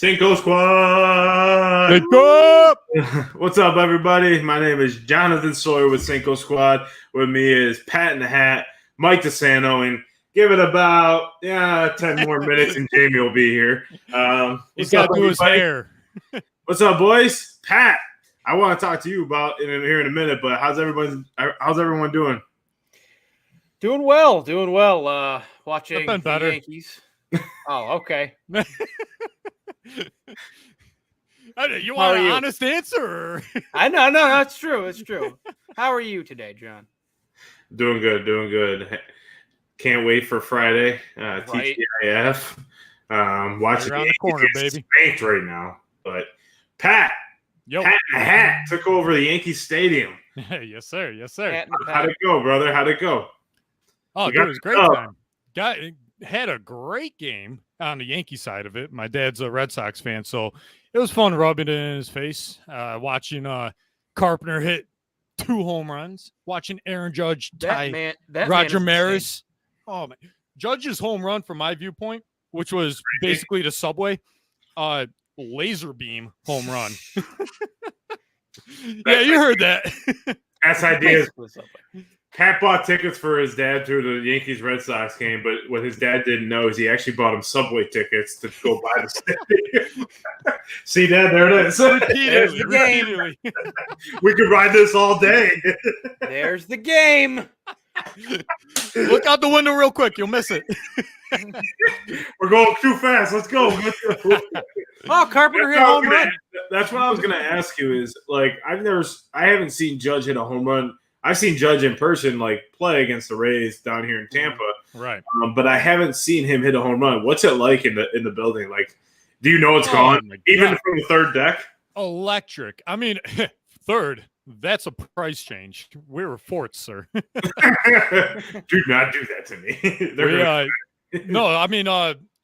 Cinco Squad! Cinco! What's up, everybody? My name is Jonathan Sawyer with Cinco Squad. With me is Pat in the Hat, Mike DeSanto, and give it about 10 more minutes and Jamie will be here. He's got to do his hair. What's up, boys? Pat, I want to talk to you about it here in a minute, but how's everyone doing? Doing well. Watching the better. Yankees. Oh, okay. You want an honest answer? I know, no, it's true. It's true. How are you today, John? Doing good. Can't wait for Friday. Right. TGIF. Watching around the corner, baby. Spanked right now. But Pat Yo. Pat in the Hat took over the Yankee Stadium. Yes, sir. How'd it go, brother? How'd it go? Oh, it was a great time. Had a great game on the Yankee side of it. My dad's a Red Sox fan, so it was fun rubbing it in his face, watching Carpenter hit 2 home runs, watching Aaron Judge tie Roger Maris. Oh, man. Judge's home run, from my viewpoint, which was basically the Subway, laser beam home run. Yeah, you heard that. That's ideas. Pat bought tickets for his dad to the Yankees-Red Sox game, but what his dad didn't know is he actually bought him Subway tickets to go buy the stadium. See, Dad, there it is. Repeatedly. We could ride this all day. There's the game. Look out the window real quick. You'll miss it. We're going too fast. Let's go. Oh, Carpenter hit a home run. That's what I was going to ask you is, like, I haven't seen Judge hit a home run. I've seen Judge in person, like, play against the Rays down here in Tampa. Right. But I haven't seen him hit a home run. What's it like in the building? Like, do you know it's gone? Even from the third deck? Electric. I mean, third, that's a price change. We were fourth, sir. Do not do that to me. No, I mean,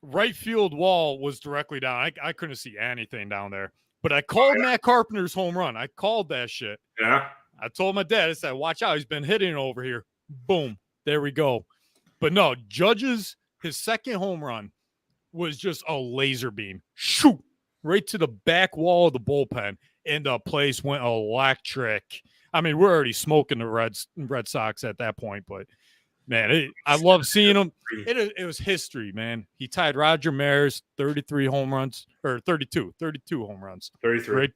right field wall was directly down. I couldn't see anything down there. But I called Matt Carpenter's home run. I called that shit. Yeah. I told my dad, I said, watch out. He's been hitting over here. Boom. There we go. But no, Judge's, his second home run was just a laser beam. Shoot. Right to the back wall of the bullpen. And the place went electric. I mean, we're already smoking the Red Sox at that point. But, man, I love seeing him. It was history, man. He tied Roger Maris 33 home runs. Or 32 home runs. 33. Right?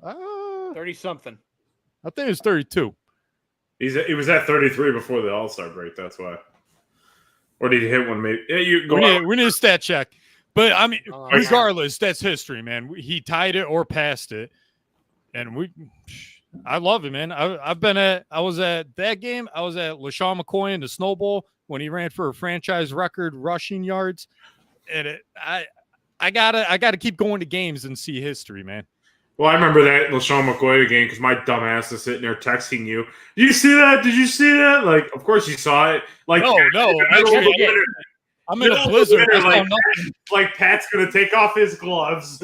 30-something. I think it was 32. He was at 33 before the All-Star break. That's why. Or did he hit one? Maybe. Yeah, we need a stat check. But I mean, regardless, that's history, man. He tied it or passed it, and I love it, man. I was at that game. I was at LaShawn McCoy in the Snowball when he ran for a franchise record rushing yards, and I gotta keep going to games and see history, man. Well, I remember that LaShawn McCoy game because my dumb ass is sitting there texting you. Did you see that? Did you see that? Like, of course you saw it. Like, no. I'm in a blizzard. Like Pat's gonna take off his gloves.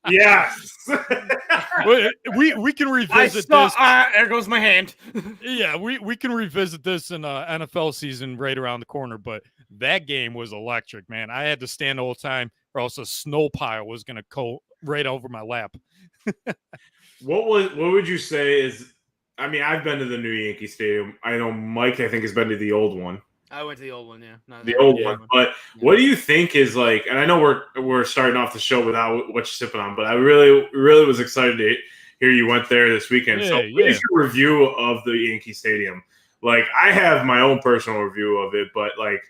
Yes. we can revisit this. There goes my hand. Yeah, we can revisit this in NFL season right around the corner. But that game was electric, man. I had to stand the whole time, or else a snow pile was gonna go right over my lap. What would you say is? I mean, I've been to the new Yankee Stadium. I know Mike, I think, has been to the old one. I went to the old one, yeah. The old one. But what do you think is like? And I know we're starting off the show without what you're sipping on, but I really was excited to hear you went there this weekend. So, what is your review of the Yankee Stadium? Like, I have my own personal review of it, but like,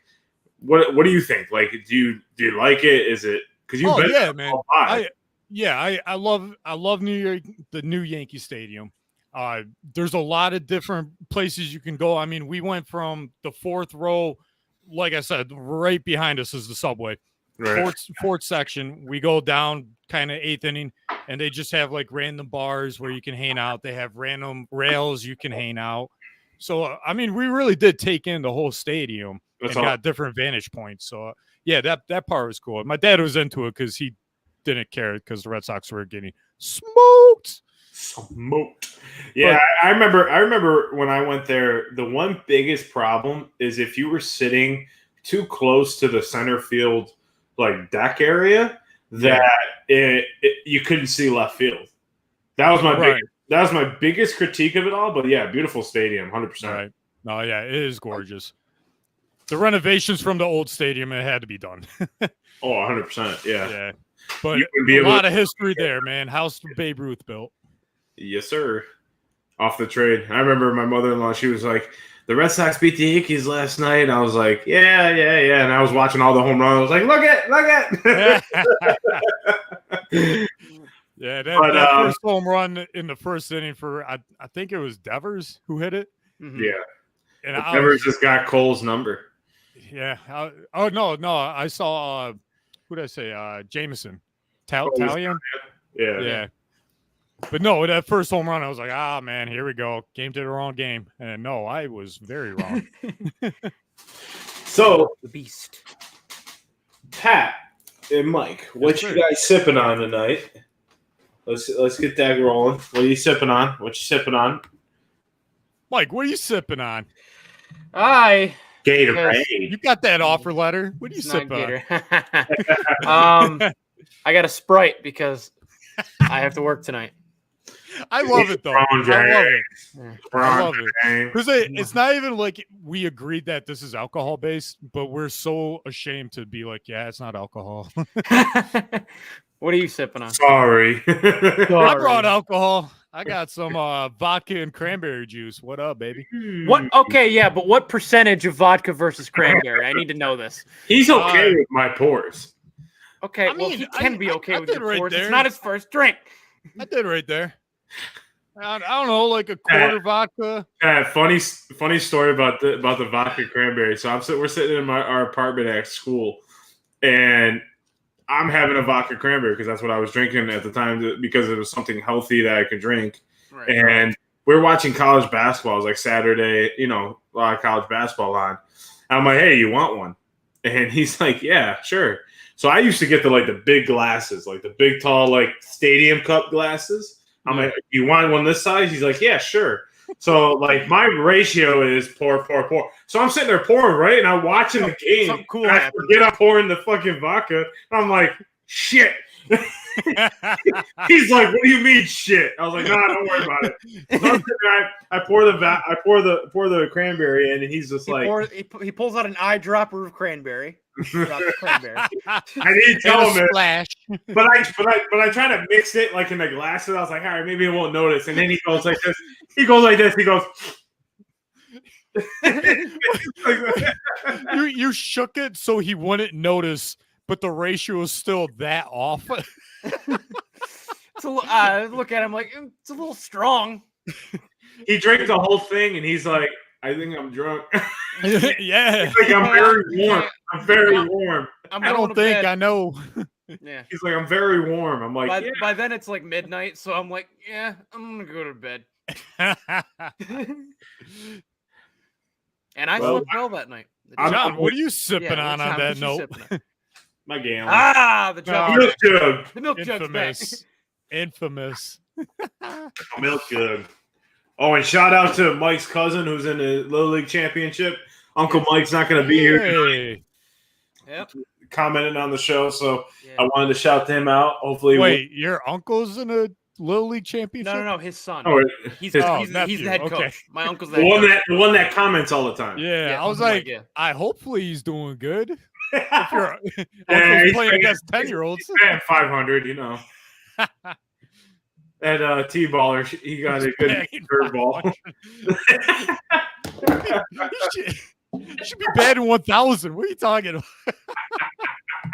what do you think? Like, do you like it? Is it because you've been there, man? I love New York, the new Yankee Stadium. There's a lot of different places you can go. I mean, we went from the fourth row, like I said, right behind us is the Subway. Right. Fourth section. We go down kind of eighth inning, and they just have like random bars where you can hang out. They have random rails you can hang out. So, I mean, we really did take in the whole stadium got different vantage points. So, yeah, that part was cool. My dad was into it because he didn't care because the Red Sox were getting smoked. Yeah, I remember when I went there, the one biggest problem is if you were sitting too close to the center field like deck area that you couldn't see left field. That was my biggest critique of it all. But yeah, beautiful stadium, 100%. Right. No, yeah, it is gorgeous. The renovations from the old stadium, it had to be done. 100%. Yeah. Yeah. But a lot of history there, man. House Babe Ruth built. Yes, sir. Off the trade. I remember my mother-in-law, she was like, the Red Sox beat the Yankees last night. And I was like, yeah. And I was watching all the home runs. I was like, look at. Yeah, that first home run in the first inning for, I think it was Devers who hit it. Mm-hmm. Yeah. And Devers just got Cole's number. Yeah. No. I saw, who did I say? Jameson. Talion? Yeah. But no, that first home run, I was like, man, here we go. Came to the wrong game. And no, I was very wrong. So, the beast. Pat and Mike, what you guys sipping on tonight? Let's get that rolling. What are you sipping on? Mike, what are you sipping on? Gatorade. You got that offer letter. What are you sipping on? I got a Sprite because I have to work tonight. I love it, though. I love it. Because it's not even like we agreed that this is alcohol-based, but we're so ashamed to be like, yeah, it's not alcohol. What are you sipping on? Sorry. I brought alcohol. I got some vodka and cranberry juice. What up, baby? What? Okay, yeah, but what percentage of vodka versus cranberry? I need to know this. He's okay with my pours. Okay, well, he can be okay with your pours. It's not his first drink. I did right there. I don't know, like a quarter vodka. Funny story about the vodka cranberry. So we're sitting in our apartment at school, and I'm having a vodka cranberry because that's what I was drinking at the time because it was something healthy that I could drink. Right. And we're watching college basketball. It was like Saturday, a lot of college basketball on. I'm like, hey, you want one? And he's like, yeah, sure. So I used to get the big glasses, like the big, tall, like stadium cup glasses. I'm like, you want one this size? He's like, yeah, sure. So like my ratio is pour. So I'm sitting there pouring, right? And I'm watching the game. Something cool I forget I'm pouring the fucking vodka. And I'm like, shit. He's like, what do you mean shit? I was like, nah, don't worry about it. So I'm sitting there, I pour the cranberry in, and he's just he pulls out an eyedropper of cranberry. I didn't tell him splash. But I try to mix it like in the glasses. I was like, all right, maybe he won't notice. And then he goes like this. He goes. You shook it so he wouldn't notice, but the ratio is still that off. Look at him like it's a little strong. He drank the whole thing, and he's like, I think I'm drunk. Yeah. He's like, I'm very warm. I'm very warm. I don't think I know. Yeah. He's like, I'm very warm. I'm like, by then it's like midnight, so I'm like, yeah, I'm gonna go to bed. And I slept well that night. John, what are you sipping on that note? My game. The milk jug. The milk jug's back. Infamous. Milk jug. Oh, and shout out to Mike's cousin who's in the Little League Championship. Uncle Mike's not going to be here. Yep. Commenting on the show, so I wanted to shout him out. Hopefully, wait, your uncle's in a Little League Championship? No, his son. Oh, he's the head coach. Okay. My uncle's the one that comments all the time. Yeah, I was like, I hopefully he's doing good. If your uncle's playing against 10-year-olds, he's paying 500, That T-baller, he got a good curveball. He should be batting 1,000. What are you talking about?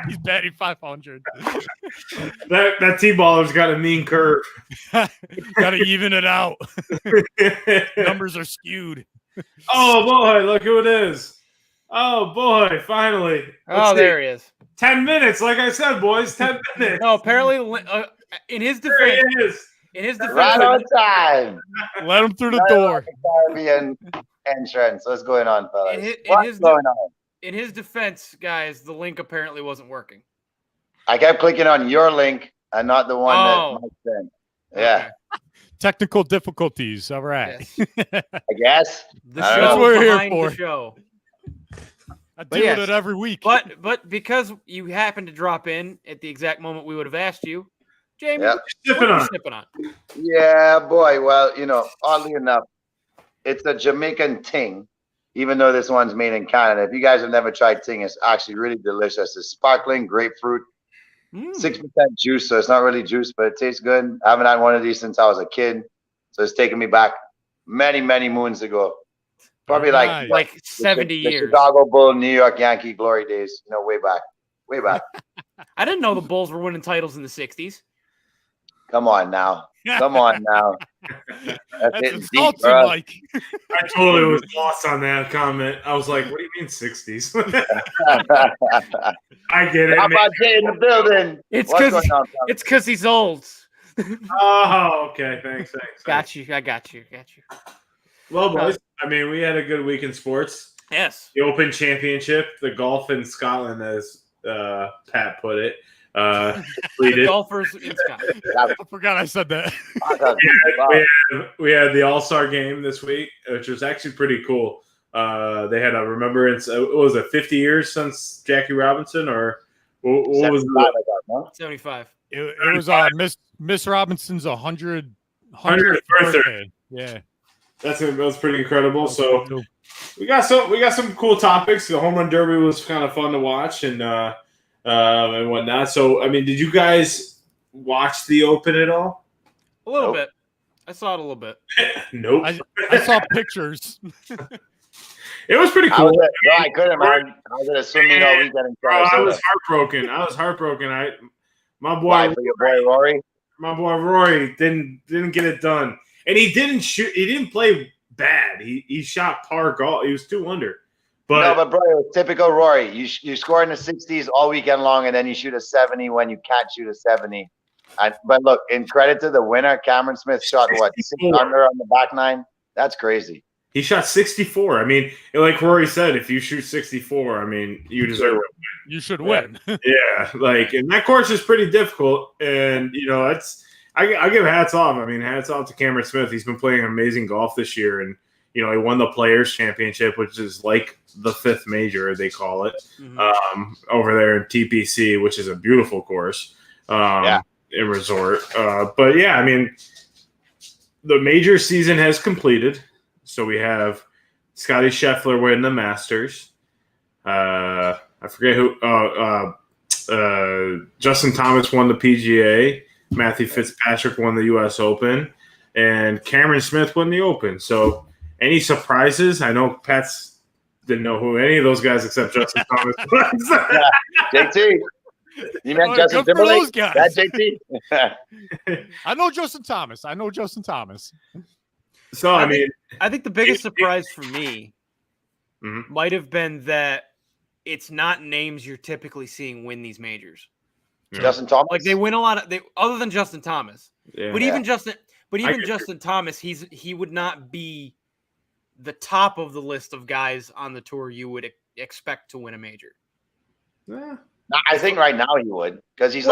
He's batting 500. That T-baller's got a mean curve. Got to even it out. Numbers are skewed. Oh, boy, look who it is. Oh, boy, finally. There he is. 10 minutes, like I said, boys, 10 minutes. No, apparently, in his defense. There he is. In his defense. Right on time. Let him through the door. Caribbean entrance. What's going on, fellas? What's going on? In his defense, guys, the link apparently wasn't working. I kept clicking on your link and not the one that Mike sent. Yeah. Okay. Technical difficulties. All right. Yes. I guess. The show we're behind here for. The show. I deal with it every week. But because you happened to drop in at the exact moment we would have asked you, Jamie, what are you sipping on? Yeah, boy. Well, oddly enough, it's a Jamaican ting, even though this one's made in Canada. If you guys have never tried ting, it's actually really delicious. It's sparkling grapefruit, 6% juice, so it's not really juice, but it tastes good. I haven't had one of these since I was a kid, so it's taken me back many, many moons ago. Probably like 70 years. The Chicago Bull, New York Yankee glory days, way back. Way back. I didn't know the Bulls were winning titles in the 60s. Come on now. That's it deep, Mike. I totally was lost on that comment. I was like, what do you mean 60s? I get it. How about Jay in the building? It's because he's old. Oh, okay. Thanks. Got you. I got you. Well, boys, we had a good week in sports. Yes. The Open Championship, the golf in Scotland, as Pat put it. The golfers in Scotland. I forgot I said that. We had the All-Star game this week, which was actually pretty cool. They had a remembrance. What was it, 50 years since Jackie Robinson, or what was it? 75. It was Miss Robinson's 100th birthday. Yeah. That was pretty incredible. So we got some cool topics. The home run derby was kind of fun to watch and whatnot. So did you guys watch the Open at all? A little bit. I saw it a little bit. Nope. I saw pictures. It was pretty cool. I couldn't, man. I was at a swimming all weekend. I was heartbroken. My boy Rory didn't get it done. And he didn't shoot. He didn't play bad. He shot par golf. He was 2 under. But bro, it was typical Rory. You score in the 60s all weekend long, and then you shoot a 70 when you can't shoot a 70. But look, in credit to the winner, Cameron Smith shot 6 under on the back nine. That's crazy. He shot 64. Like Rory said, if you shoot 64, you deserve it. You should win. Yeah, and that course is pretty difficult, and I give hats off. Hats off to Cameron Smith. He's been playing amazing golf this year, and he won the Players Championship, which is like the 5th major they call it, over there in TPC, which is a beautiful course, a resort. But yeah, the major season has completed, so we have Scotty Scheffler winning the Masters. I forget who. Justin Thomas won the PGA. Matthew Fitzpatrick won the U.S. Open, and Cameron Smith won the Open. So, any surprises? I know Pat's didn't know who any of those guys except Justin Thomas was. JT. You meant Justin Timberlake? That's JT. I know Justin Thomas. So, I think the biggest surprise for me might have been that it's not names you're typically seeing win these majors. Justin Thomas, like they win a lot of other than Justin Thomas, but even Justin Thomas, he would not be the top of the list of guys on the tour you would expect to win a major. Yeah, I think right now he would because he's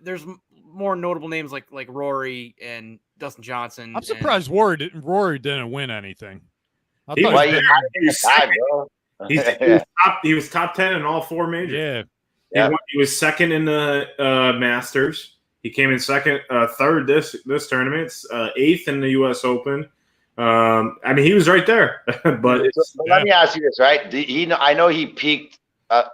there's more notable names like Rory and Dustin Johnson. I'm surprised Rory didn't win anything. He was top 10 in all 4 majors. Yeah. He was second in the Masters. He came in third this tournament, 8th in the U.S. Open. He was right there. But let me ask you this, right? I know he peaked a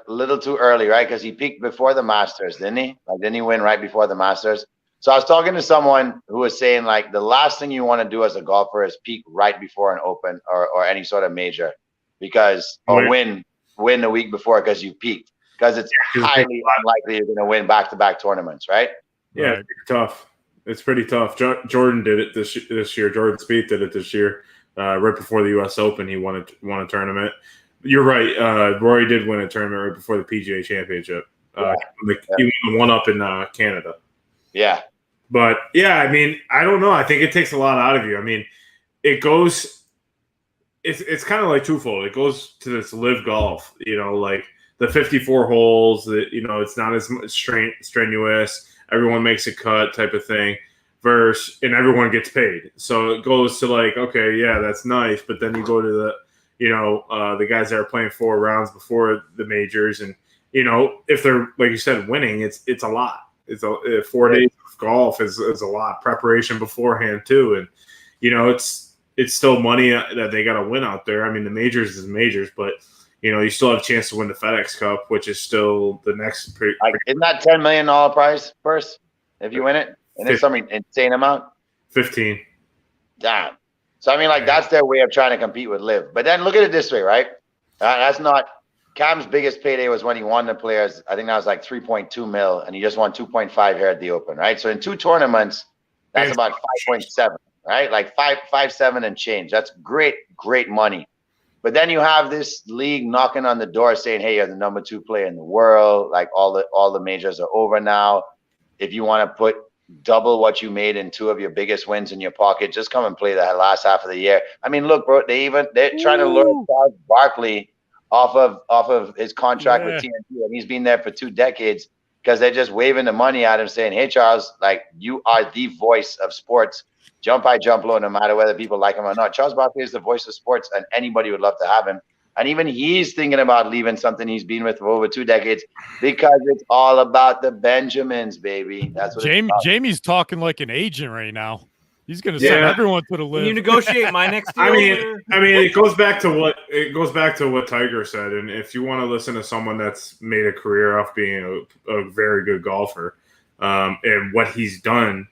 little too early, right? Because he peaked before the Masters, didn't he? Didn't he win right before the Masters? So I was talking to someone who was saying the last thing you want to do as a golfer is peak right before an Open or any sort of major, win the week before because you peaked. Because it's highly unlikely you're going to win back-to-back tournaments, right? Yeah, it's tough. It's pretty tough. Jordan did it this year. Jordan Spieth did it this year. Right before the U.S. Open, he won a tournament. You're right. Rory did win a tournament right before the PGA Championship. He won the one up in Canada. Yeah. But, yeah, I don't know. I think it takes a lot out of you. It goes – it's kind of like twofold. It goes to this live golf, the 54 holes, it's not as much strenuous. Everyone makes a cut type of thing and everyone gets paid. So it goes to okay, yeah, that's nice. But then you go to the guys that are playing 4 rounds before the majors. And, if they're, like you said, winning, it's a lot. It's 4 days of golf is a lot. Preparation beforehand too. And, it's still money that they got to win out there. I mean, the majors is majors, but you still have a chance to win the FedEx Cup, which is still the next. Isn't that $10 million prize first if you win it? And it's some insane amount. 15. Damn. So I mean, that's their way of trying to compete with Liv. But then look at it this way, right? That's not Cam's biggest payday was when he won the Players. I think that was like 3.2 mil, and he just won 2.5 here at the Open, right? So in 2 tournaments, that's about 5.7, right? Like 5.7 and change. That's great money. But then you have this league knocking on the door saying, "Hey, you're the number 2 player in the world. Like all the majors are over now. If you want to put double what you made in 2 of your biggest wins in your pocket, just come and play the last half of the year." I mean, look, bro, they're trying to lure Charles Barkley off of his contract with TNT, and he's been there for 2 decades because they're just waving the money at him, saying, "Hey, Charles, like you are the voice of sports. Jump high, jump low, no matter whether people like him or not." Charles Barkley is the voice of sports, and anybody would love to have him. And even he's thinking about leaving something he's been with for over 2 decades because it's all about the Benjamins, baby. That's what Jamie's talking like an agent right now. He's going to send everyone to the list. Can you negotiate my next deal? I mean, it goes back to what Tiger said. And if you want to listen to someone that's made a career off being a very good golfer, and what he's done,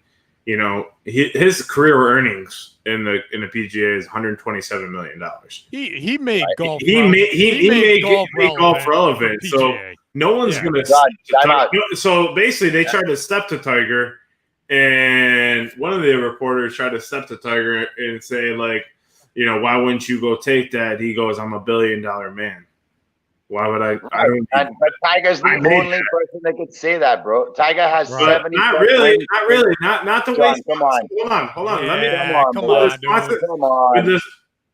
his career earnings in the PGA is $127 million. He made golf. He made golf relevant. So no one's going to. So basically, they tried to step to Tiger, and one of the reporters tried to step to Tiger and say, like, why wouldn't you go take that? He goes, "I'm $1 billion man. Why would I?" But Tiger's the only person that could say that, bro. Tiger has 70. Not really. Not the way. Come on. Hold on. Come on.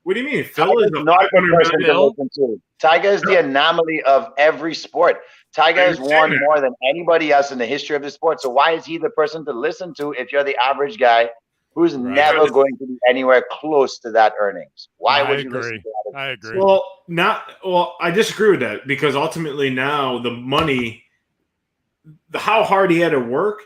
What do you mean? Phil is not the person to listen to. Tiger is the anomaly of every sport. Tiger has won more than anybody else in the history of the sport. So why is he the person to listen to if you're the average guy who's never going to be anywhere close to that earnings? Why would you listen to that? I agree. Well, I disagree with that because ultimately now the money, how hard he had to work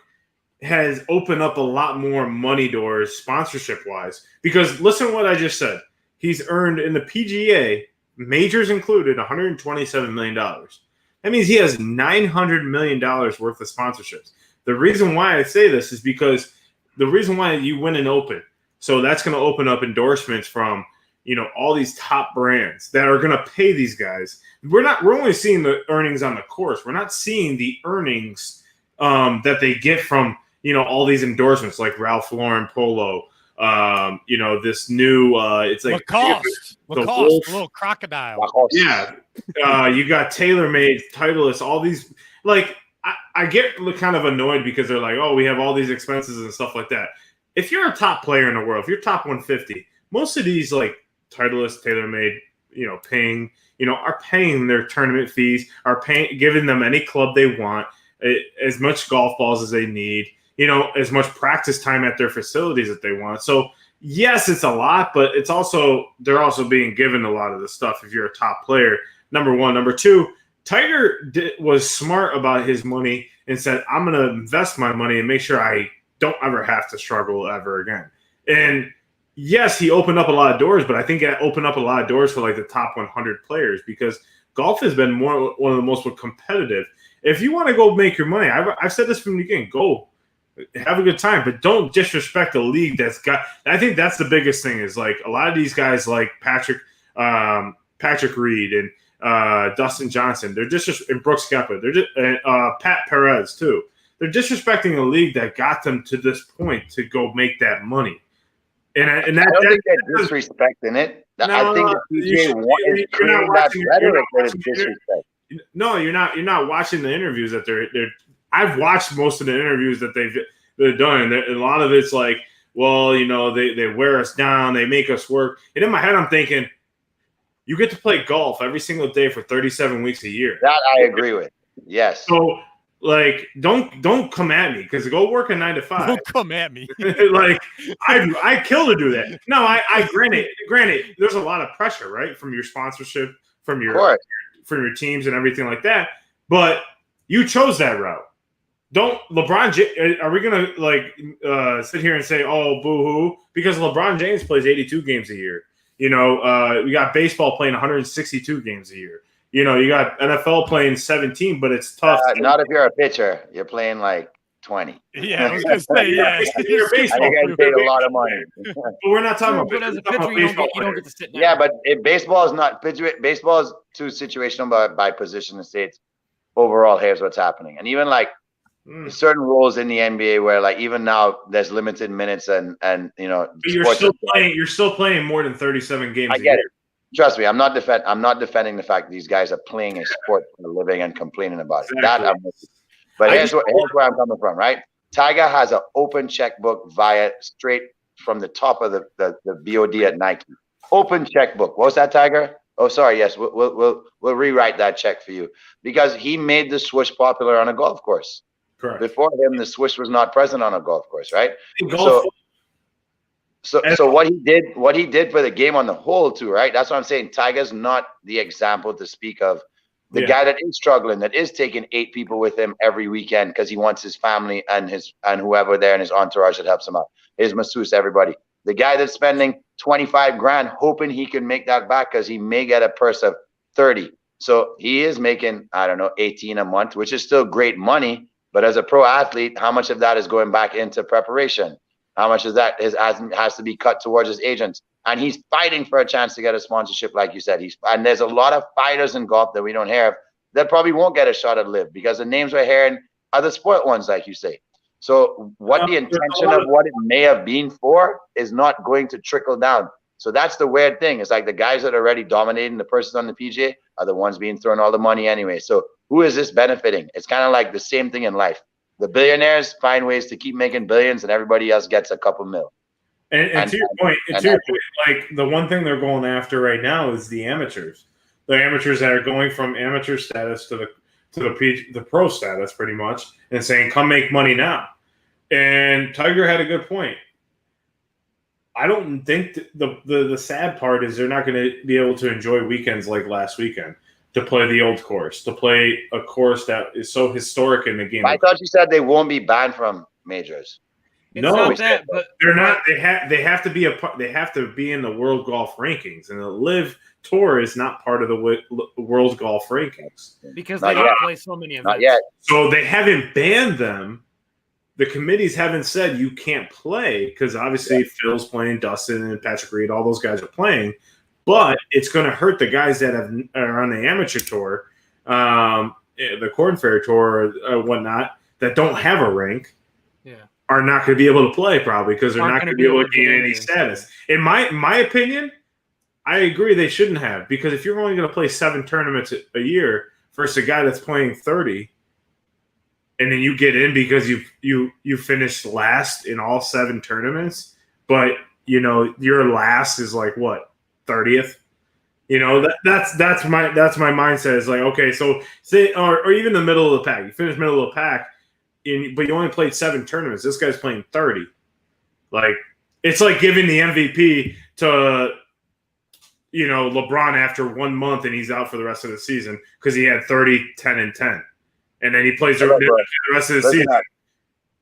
has opened up a lot more money doors sponsorship-wise. Because listen to what I just said. He's earned in the PGA, majors included, $127 million. That means he has $900 million worth of sponsorships. The reason why I say this is because the reason why you win an Open, so that's going to open up endorsements from, all these top brands that are going to pay these guys. We're only seeing the earnings on the course. We're not seeing the earnings that they get from, all these endorsements like Ralph Lauren Polo. This new it's like Lacoste, little crocodile. Lacoste. Yeah. You got TaylorMade, Titleist, all these. Like, I get kind of annoyed because they're like, oh, we have all these expenses and stuff like that. If you're a top player in the world, if you're top 150, most of these like Titleist, TaylorMade, paying, are paying their tournament fees, are giving them any club they want, as much golf balls as they need, as much practice time at their facilities that they want. So yes, it's a lot, but they're also being given a lot of the stuff if you're a top player. Number one. Number two, Tiger was smart about his money and said, I'm going to invest my money and make sure I don't ever have to struggle ever again. And yes, he opened up a lot of doors, but I think it opened up a lot of doors for like the top 100 players because golf has been one of the most competitive. If you want to go make your money, I've said this from the beginning, go have a good time, but don't disrespect the league that's got. I think that's the biggest thing is like a lot of these guys like Patrick Reed and Dustin Johnson, they're and Brooks Koepka, they're just Pat Perez too. They're disrespecting a league that got them to this point to go make that money. And I don't think they're disrespecting it. No, I think the PGA is creating that rhetoric that is disrespect. No, you're not. You're not watching the interviews that they're. I've watched most of the interviews that they've done, and a lot of it's like, well, they wear us down, they make us work. And in my head, I'm thinking, you get to play golf every single day for 37 weeks a year. That I agree with. Yes. So, like don't come at me because go work a 9 to 5. Don't come at me. Like I kill to do that. No, I granted, there's a lot of pressure, right, from your sponsorship, from your teams and everything like that. But you chose that route. Don't LeBron? Are we gonna sit here and say, "Oh, boo-hoo"? Because LeBron James plays 82 games a year. You know, we got baseball playing 162 games a year. You know, you got NFL playing 17, but it's tough. Not if you're a pitcher. You're playing like 20. Yeah, I was gonna say, yeah. You're baseball. You're getting paid a lot of money. But we're not talking about. But as a pitcher, you don't get to sit down. Yeah, but baseball is not. Baseball is too situational by position and states. Overall, here's what's happening, and even like certain roles in the NBA where like even now there's limited minutes and you know. But you're still playing more than 37 games. I get it. Trust me, I'm not defending the fact that these guys are playing a sport for a living and complaining about it. Exactly. But here's where I'm coming from, right? Tiger has an open checkbook straight from the top of the BOD at Nike. Open checkbook. What was that, Tiger? Oh, sorry. Yes, we'll rewrite that check for you because he made the swoosh popular on a golf course. Correct. Before him, the swoosh was not present on a golf course, right? So what he did for the game on the whole too, right? That's what I'm saying. Tiger's not the example to speak of. The guy that is struggling, that is taking 8 people with him every weekend because he wants his family and whoever there in his entourage that helps him out. His masseuse, everybody. The guy that's spending 25 grand hoping he can make that back because he may get a purse of 30. So he is making, I don't know, 18 a month, which is still great money. But as a pro athlete, how much of that is going back into preparation? How much of that has to be cut towards his agents? And he's fighting for a chance to get a sponsorship, like you said. And there's a lot of fighters in golf that we don't hear of that probably won't get a shot at LIV because the names we're hearing are the spoiled ones, like you say. So what the intention of what it may have been for is not going to trickle down. So that's the weird thing. It's like the guys that are already dominating the purses on the PGA are the ones being thrown all the money anyway. So who is this benefiting? It's kind of like the same thing in life. The billionaires find ways to keep making billions and everybody else gets a couple mil. And to your point, like the one thing they're going after right now is the amateurs. The amateurs that are going from amateur status to the pro status pretty much and saying, come make money now. And Tiger had a good point. I don't think the sad part is they're not going to be able to enjoy weekends like last weekend to play the old course, to play a course that is so historic in the game. I thought you said they won't be banned from majors. No, they're not. They have to be They have to be in the World Golf Rankings, and the LIV Tour is not part of the World Golf Rankings because they don't play so many events. Not yet. So they haven't banned them. The committees haven't said you can't play because obviously Phil's playing, Dustin and Patrick Reed, all those guys are playing. But it's going to hurt the guys that are on the amateur tour, the Corn Ferry Tour or whatnot, that don't have a rank. Yeah. Are not going to be able to play probably because they're not going to be able to gain any status. In my opinion, I agree they shouldn't have because if you're only going to play 7 tournaments a year versus a guy that's playing 30, and then you get in because you finished last in all 7 tournaments, but you know your last is like what 30th. You know that's my mindset is like okay, so say or even the middle of the pack, you finish middle of the pack. But you only played 7 tournaments. This guy's playing 30. Like it's like giving the MVP to, you know, LeBron after 1 month and he's out for the rest of the season because he had 30, 10, and 10, and then he plays the rest of the season.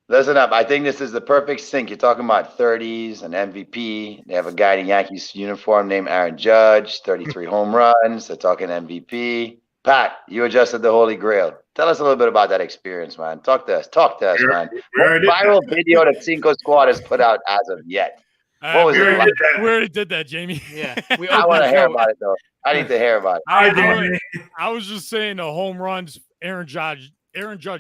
Listen up. I think this is the perfect sync. You're talking about 30s and MVP. They have a guy in Yankees uniform named Aaron Judge, 33 home runs. They're talking MVP. Pat, you adjusted the Holy Grail. Tell us a little bit about that experience, man. Talk to us, man. What viral video that Cinco Squad has put out as of yet? What was it like? We already did that, Jamie. Yeah, I want to hear about it though. I need to hear about it. I was just saying the home runs. Aaron Judge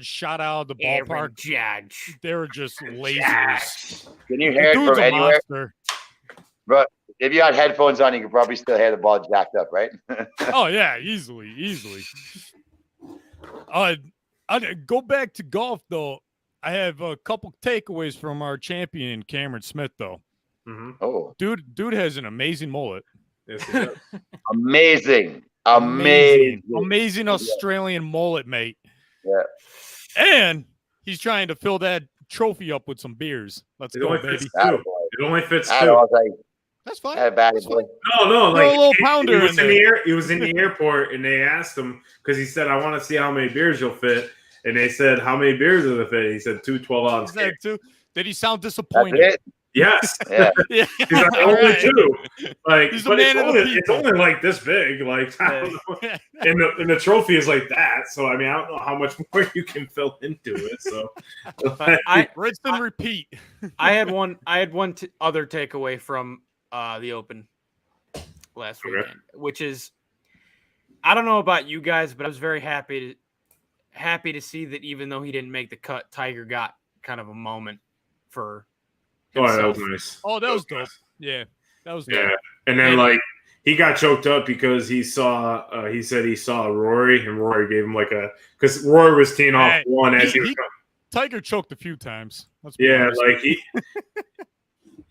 shot out of the ballpark. Judge. They were just lasers. Can you hear it from anywhere? Monster. Bro, if you had headphones on, you could probably still hear the ball jacked up, right? Oh yeah, easily. I'd go back to golf though. I have a couple takeaways from our champion Cameron Smith though. Mm-hmm. Oh, dude has an amazing mullet. Yes, he does. Amazing Australian mullet, mate. Yeah. And he's trying to fill that trophy up with some beers. Let's go, baby. It only fits two. That's fine. That's fine. No, like a little pounder he was he was in the airport, and they asked him because he said, "I want to see how many beers you'll fit." And they said, "How many beers does it fit?" He said, 2 12-ounce. He said 2. Did he sound disappointed? Yes. Yeah. Yeah. He's like, only 2. Like, He's but it's only like this big. Like, I don't know. And the trophy is like that. So I mean, I don't know how much more you can fill into it. So rinse and repeat. I had one other takeaway from the Open last weekend, which is, I don't know about you guys, but I was very happy to see that even though he didn't make the cut, Tiger got kind of a moment for himself. that was nice. Oh, that was dope. Yeah, that was dope. Yeah, and then like he got choked up because he saw. He said he saw Rory, and Rory gave him because Rory was teeing off one as he was coming. Tiger choked a few times. Like he.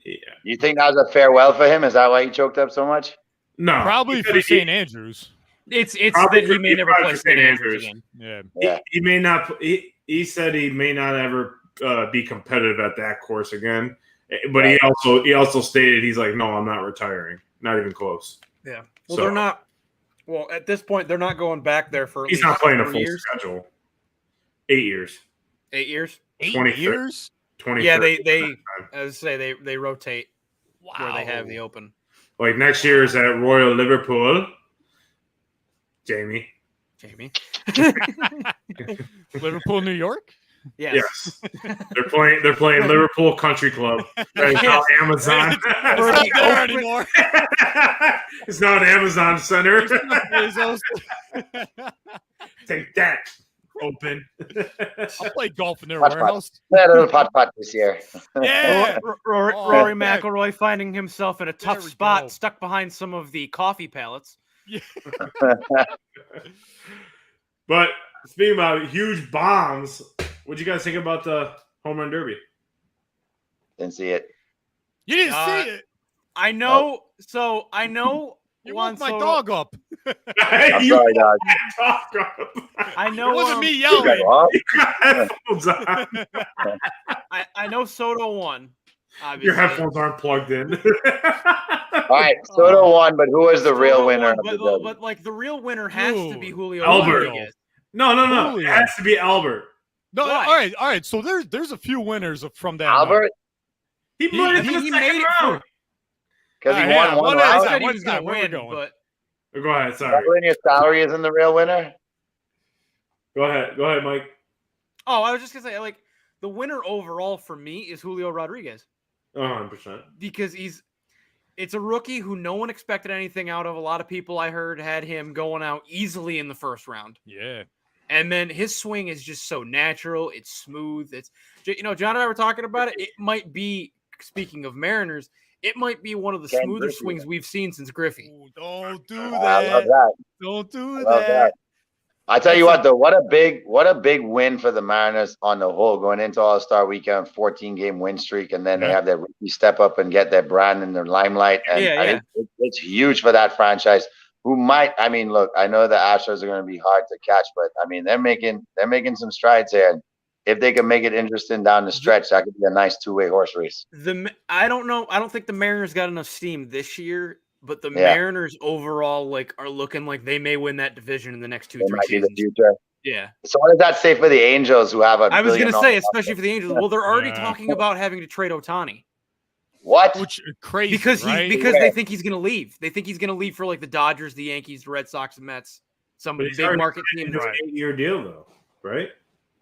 Yeah. You think that was a farewell for him? Is that why he choked up so much? No, probably for St. Andrews. It's that he may never play St. Andrews again. Yeah. He may not. He said he may not ever be competitive at that course again. But he also stated he's like, no, I'm not retiring. Not even close. Yeah. Well, they're not. Well, at this point, they're not going back there for. He's not playing a full schedule. 8 years. 8 years. 8 years. 20. Yeah, they as I say they rotate where they have the Open. Like next year is at Royal Liverpool. Jamie. Liverpool, New York. Yes. They're playing Liverpool Country Club. It's now Amazon. It's not there anymore. It's now an Amazon center. Take that. Open. I'll play golf in their warehouse. A little putt this year. Yeah. Rory McIlroy finding himself in a tough spot, stuck behind some of the coffee pallets. Yeah. But speaking about huge bombs, what'd you guys think about the home run derby? Didn't see it. You didn't see it. I know. Oh. So I know. You woke my dog up. I'm sorry, dog. I know. It wasn't me yelling. I know Soto won. Obviously. Your headphones aren't plugged in. All right, Soto won, but who was the real winner? But like the real winner has to be Julio Albert. Rodriguez. No. Julio. It has to be Albert. No, all right. So there's a few winners from that. Albert. Night. He made it round. Because he won one round. I said he was going to win, but go ahead. Sorry. Your salary isn't the real winner. Go ahead, Mike. Oh, I was just going to say, like, the winner overall for me is Julio Rodriguez. 100%. Because it's a rookie who no one expected anything out of. A lot of people I heard had him going out easily in the first round. Yeah. And then his swing is just so natural. It's smooth. It's, John and I were talking about it. It might be, speaking of Mariners, it might be one of the smoother swings we've seen since Griffey. Ooh, don't do that. I love that. Don't do that. I tell you what, though, what a big win for the Mariners on the whole going into All-Star Weekend, 14-game win streak, and then they have their rookie step up and get their brand in their limelight. And it's huge for that franchise. Who might? I mean, look, I know the Astros are going to be hard to catch, but I mean, they're making some strides here. And if they can make it interesting down the stretch, that could be a nice two-way horse race. I don't know. I don't think the Mariners got enough steam this year, but the Mariners overall are looking like they may win that division in the next 2-3 seasons. The future. Yeah. So what does that say for the Angels, who have I was going to say, especially for the Angels. Well, they're already talking about having to trade Ohtani. What? Which is crazy, because right? They think he's going to leave. They think he's going to leave for like the Dodgers, the Yankees, the Red Sox, the Mets, some big market team. It's an 8-year deal, though, right?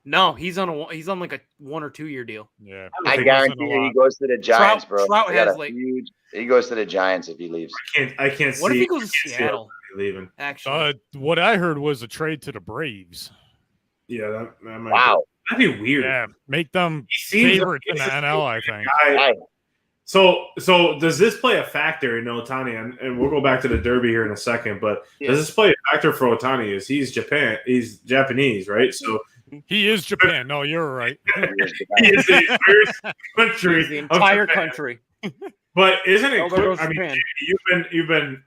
No, he's on like a 1 or 2 year deal. Yeah, I guarantee you, he goes to the Giants, bro. Trout has he goes to the Giants if he leaves. I can't see. What if he goes to Seattle? Leaving. Actually, what I heard was a trade to the Braves. Yeah, that might that'd be weird. Yeah, make them favorites in the NL. I think. So does this play a factor in Ohtani? And we'll go back to the Derby here in a second. But does this play a factor for Ohtani? He's Japanese, right? So he is Japan. No, you're right. He is the entire country. The entire country. But isn't it? I mean, you've been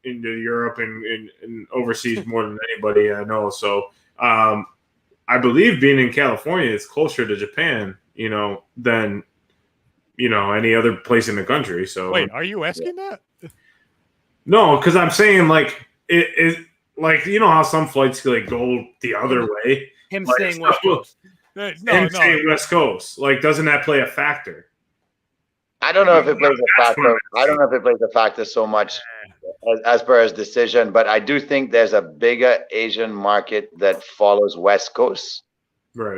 into Europe and overseas more than anybody I know. So I believe being in California is closer to Japan, than any other place in the country. So wait, are you asking that? No, because I'm saying like it like how some flights like go the other way. Him like, saying West Coast. Saying West Coast. Like, doesn't that play a factor? I don't know if it plays a factor. I don't know if it plays a factor so much as per his decision, but I do think there's a bigger Asian market that follows West Coast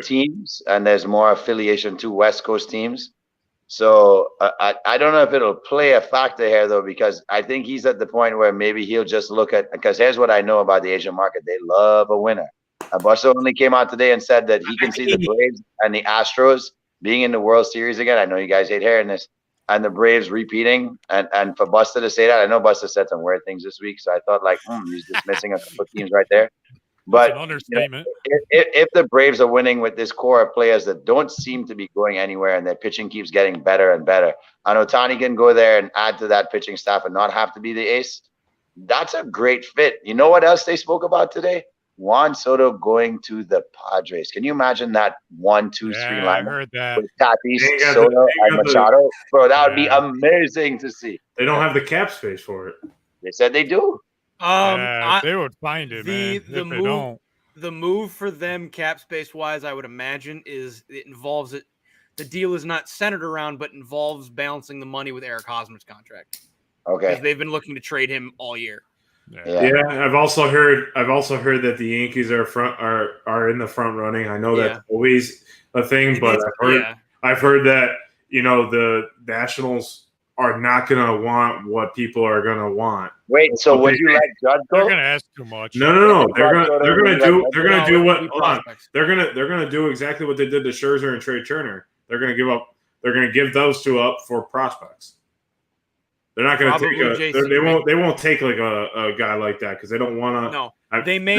teams, and there's more affiliation to West Coast teams. So I don't know if it'll play a factor here, though, because I think he's at the point where maybe he'll just look at, because here's what I know about the Asian market. They love a winner. Buster only came out today and said that he can see the Braves and the Astros being in the World Series again. I know you guys hate hearing this. And the Braves repeating. And for Buster to say that, I know Buster said some weird things this week, so I thought like, he's dismissing a couple teams right there. But an understatement. If the Braves are winning with this core of players that don't seem to be going anywhere and their pitching keeps getting better and better, and Ohtani can go there and add to that pitching staff and not have to be the ace, that's a great fit. You know what else they spoke about today? Juan Soto going to the Padres. Can you imagine that 1, 2, 3 lineup? I heard that. With Tatis, Soto, and Machado? Bro, that would be amazing to see. They don't have the cap space for it. They said they do. They would find it, The move for them cap space wise, I would imagine, is it involves it. The deal is not centered around, but involves balancing the money with Eric Hosmer's contract. Okay, because they've been looking to trade him all year. Yeah, I've also heard that the Yankees are in the front running. I know that's always a thing, but I've heard that the Nationals are not going to want what people are going to want. Wait, so would you let Judge go? They're going to ask too much. No. They're going to do exactly what they did to Scherzer and Trey Turner. They're going to give those two up for prospects. They're not going to take they won't take like a guy like that because they don't want to. No, they may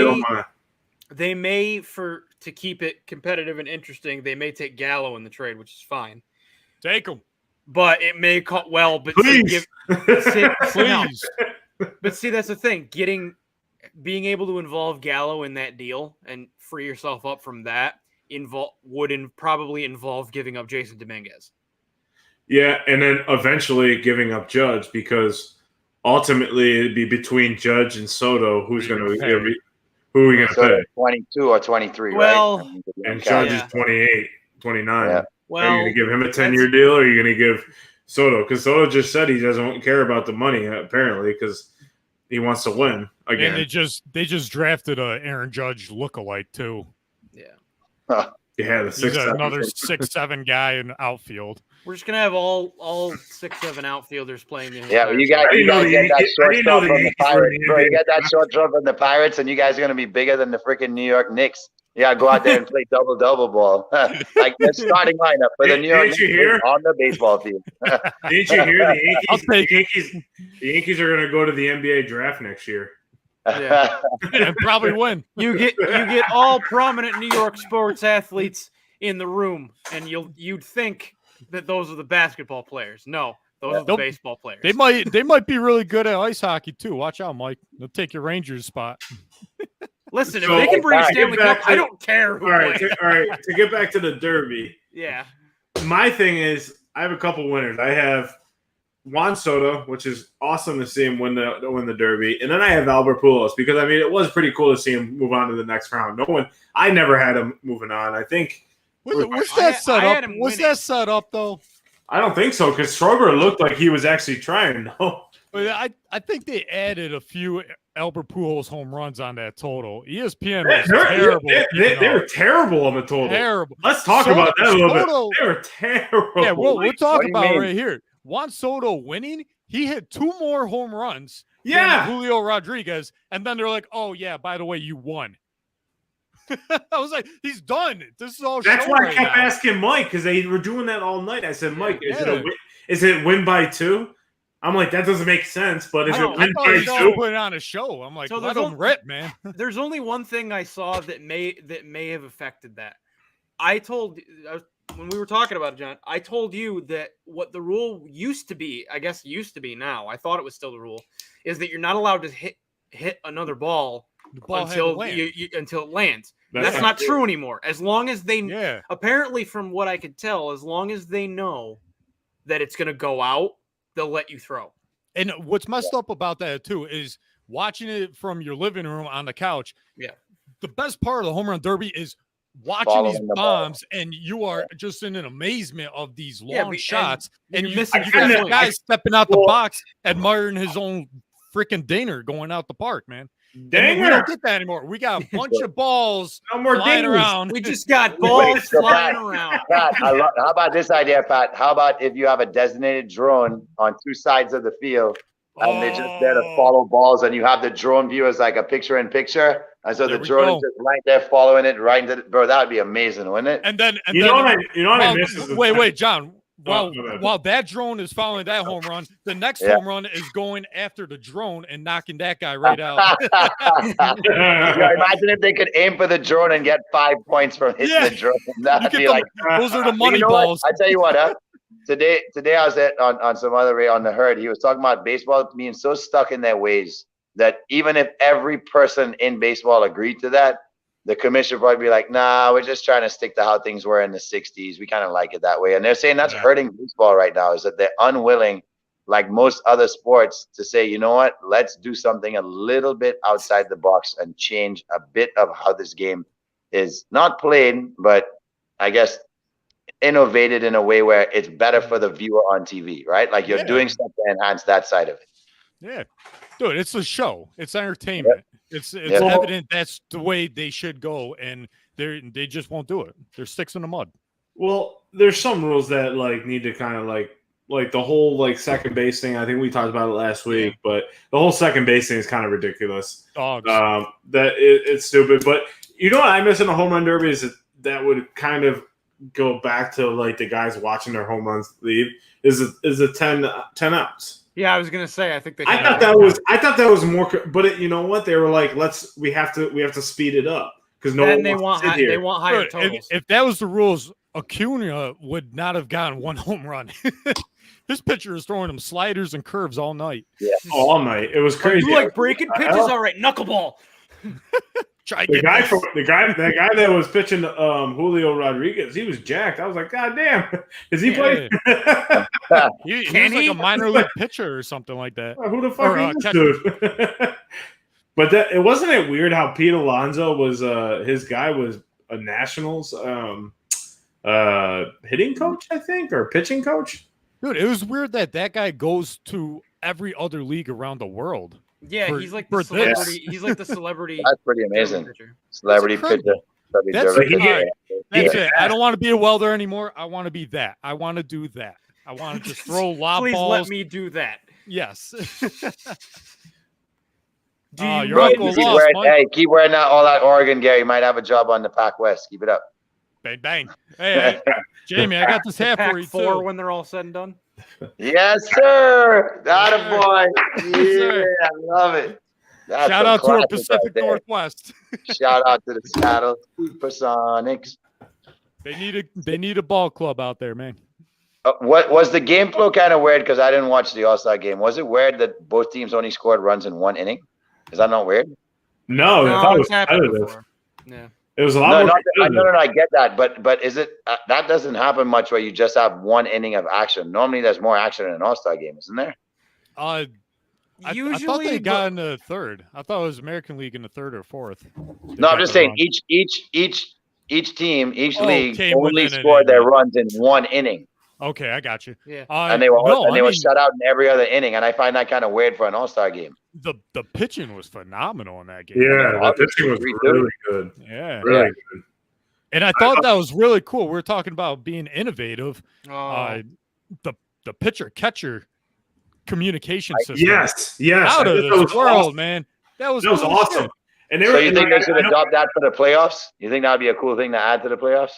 to keep it competitive and interesting. They may take Gallo in the trade, which is fine. Take him. But it may but please. Please. But see, that's the thing. Being able to involve Gallo in that deal and free yourself up from that would probably involve giving up Jason Dominguez. Yeah, and then eventually giving up Judge because ultimately it'd be between Judge and Soto who are we going to pay? 22 or 23, right? And Judge is 28, 29. Yeah. Well, are you going to give him a 10-year deal or are you going to give Soto? Because Soto just said he doesn't care about the money, apparently, because he wants to win again. And they just drafted a Aaron Judge lookalike, too. Yeah. Yeah, he's another 6'7" guy in outfield. We're just gonna have all 6'7" outfielders playing. Yeah, you guys get that shortstop from the Pirates, bro. You get that shortstop from the Pirates, and you guys are gonna be bigger than the freaking New York Knicks. Yeah, go out there and play double ball, like the starting lineup for the New York Knicks on the baseball field. Didn't you hear the Yankees are gonna go to the NBA draft next year? Yeah, and probably win. You get all prominent New York sports athletes in the room, and you'd think that those are the basketball players. No, those are the baseball players. They might be really good at ice hockey too. Watch out, Mike. They'll take your Rangers spot. Listen, if they can bring a Stanley Cup, I don't care. All right. To get back to the Derby. Yeah. My thing is, I have a couple winners. I have Juan Soto, which is awesome to see him win the Derby, and then I have Albert Pujols because it was pretty cool to see him move on to the next round. I never had him moving on. I think. Was that set up? Was that set up though? I don't think so because Schwarber looked like he was actually trying. No, but I think they added a few Albert Pujols home runs on that total. ESPN was terrible. They were terrible on the total. Terrible. Let's talk about that a little bit. They were terrible. Yeah, we'll talk about right here. Juan Soto winning. He hit 2 more home runs. Yeah, Julio Rodriguez, and then they're like, "Oh yeah, by the way, you won." I was like, he's done. This is all. That's why I kept now. asking Mike because they were doing that all night. I said, Mike, is it win by 2? I'm like, that doesn't make sense. But is it win by 2? Put it on a show. I'm like, let them rip, man. There's only one thing I saw that may have affected that. When we were talking about it, John, I told you that what the rule used to be now, I thought it was still the rule, is that you're not allowed to hit another ball until it lands. That's not true anymore. As long as they apparently, from what I could tell, as long as they know that it's going to go out, they'll let you throw. And what's messed up about that too is watching it from your living room on the couch. Yeah. The best part of the home run derby is watching these bombs, and you are just in an amazement of these long shots, and you got a guy stepping out the box, admiring his own freaking dinger going out the park, man. We don't get that anymore. We got a bunch of balls flying around. We just got balls flying around. Pat, how about this idea, Pat? How about if you have a designated drone on two sides of the field, and they're just there to follow balls, and you have the drone view as like a picture-in-picture, and so the drone is just right there following it right into bro. That would be amazing, wouldn't it? And then you know what I miss is wait, John. While that drone is following that home run, the next home run is going after the drone and knocking that guy right out. Imagine if they could aim for the drone and get 5 points from hitting the drone. That'd be like those are the money balls. I tell you what, Today I was on some other way on the herd. He was talking about baseball being so stuck in their ways that even if every person in baseball agreed to that, the commissioner would probably be like, nah, we're just trying to stick to how things were in the 60s. We kind of like it that way. And they're saying that's hurting baseball right now, is that they're unwilling, like most other sports, to say, you know what, let's do something a little bit outside the box and change a bit of how this game is not played, but I guess innovated in a way where it's better for the viewer on TV, right? Like you're doing stuff to enhance that side of it. Yeah. Dude, it's a show. It's entertainment. It's evident that's the way they should go, and they just won't do it. They're sticks in the mud. Well, there's some rules that like need to kind of like the whole like second base thing. I think we talked about it last week, but the whole second base thing is kind of ridiculous. It's stupid. But you know what I miss in the home run derby is that would kind of go back to like the guys watching their home runs leave is a 10 outs. Yeah, I was gonna say. I think they. I thought that was more. But you know what? They were like, we have to speed it up because they want higher totals. If that was the rules, Acuna would not have gotten one home run. This pitcher is throwing him sliders and curves all night. Yeah, all night. It was crazy. You like breaking pitches? All right, knuckleball. The guy that was pitching Julio Rodriguez, he was jacked. I was like, God damn, is he playing? He's like a minor league pitcher or something like that. Who the fuck is this dude? But it wasn't it weird how Pete Alonso was his guy was a Nationals hitting coach, I think, or pitching coach. Dude, it was weird that guy goes to every other league around the world. Yeah, he's like the celebrity. He's like the celebrity. That's pretty amazing. Celebrity pitcher. That's it. I don't want to be a welder anymore. I want to be that. I want to do that. I want to just throw lob balls. Please let me do that. Yes. Keep wearing that all that Oregon, Gary. You might have a job on the Pac West. Keep it up. Bang, bang. Hey, Jamie, I got this hat for you, too. When they're all said and done. Yes, sir. That a boy. Yeah, I love it. That's shout out to our Pacific Northwest. Shout out to the Seattle Supersonics. They need a ball club out there, man. What was the game flow kind of weird? Because I didn't watch the All-Star game. Was it weird that both teams only scored runs in one inning? Is that not weird? No, I thought it was competitive. Yeah. It was a lot more. No, I get that, but is it that doesn't happen much where you just have one inning of action? Normally, there's more action in an All-Star game, isn't there? I thought they got in the third. I thought it was American League in the third or fourth. No, I'm just saying each team, each league only scored their runs in one inning. Okay, I got you. Yeah, and they were shut out in every other inning, and I find that kind of weird for an All-Star game. The pitching was phenomenal in that game. Yeah, the pitching was really good. Yeah, really good. And I thought that was really cool. We were talking about being innovative. The pitcher catcher communication system. Yes, out of this world, man. That was awesome. Shit. And so you think they should adopt that for the playoffs? You think that would be a cool thing to add to the playoffs?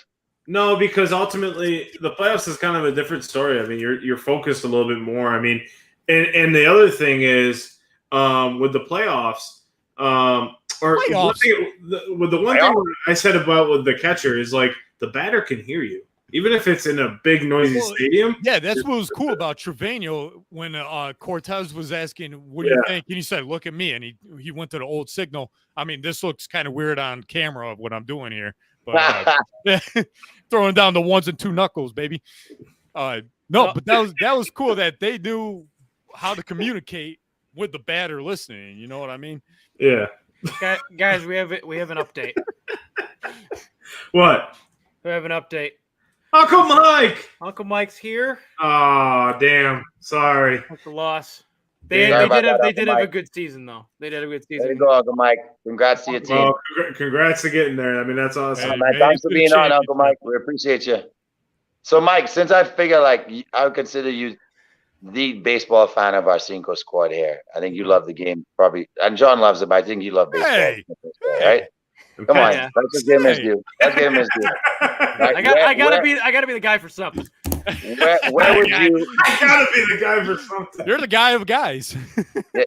No, because ultimately the playoffs is kind of a different story. I mean, you're focused a little bit more. I mean, and the other thing is with the playoffs, playoffs. The one thing I said about with the catcher is like the batter can hear you. even if it's in a big noisy stadium. Yeah, that's what was cool about Trevino when Cortez was asking, "What do you think?" And he said, "Look at me," and he went to the old signal. I mean, this looks kind of weird on camera of what I'm doing here, but throwing down the 1s and 2 knuckles, baby. No, but that was cool that they knew how to communicate with the batter listening. You know what I mean? Yeah. Guys, we have an update. What? We have an update. Uncle Mike. Uncle Mike's here. Oh, damn. Sorry. That's a loss. They did have a good season though. They did a good season. There you go, Uncle Mike. Congrats to your team. Well, congrats to getting there. I mean, that's awesome. Man, thanks for being on, Uncle Mike. We appreciate you. So, Mike, since I figure like I would consider you the baseball fan of our Cinco squad here. I think you love the game probably, and John loves it, but I think you love baseball, right? Come on, let's just give him his due. Let's give him his due. I gotta be the guy for something. Where would you? I gotta be the guy for something. You're the guy of guys.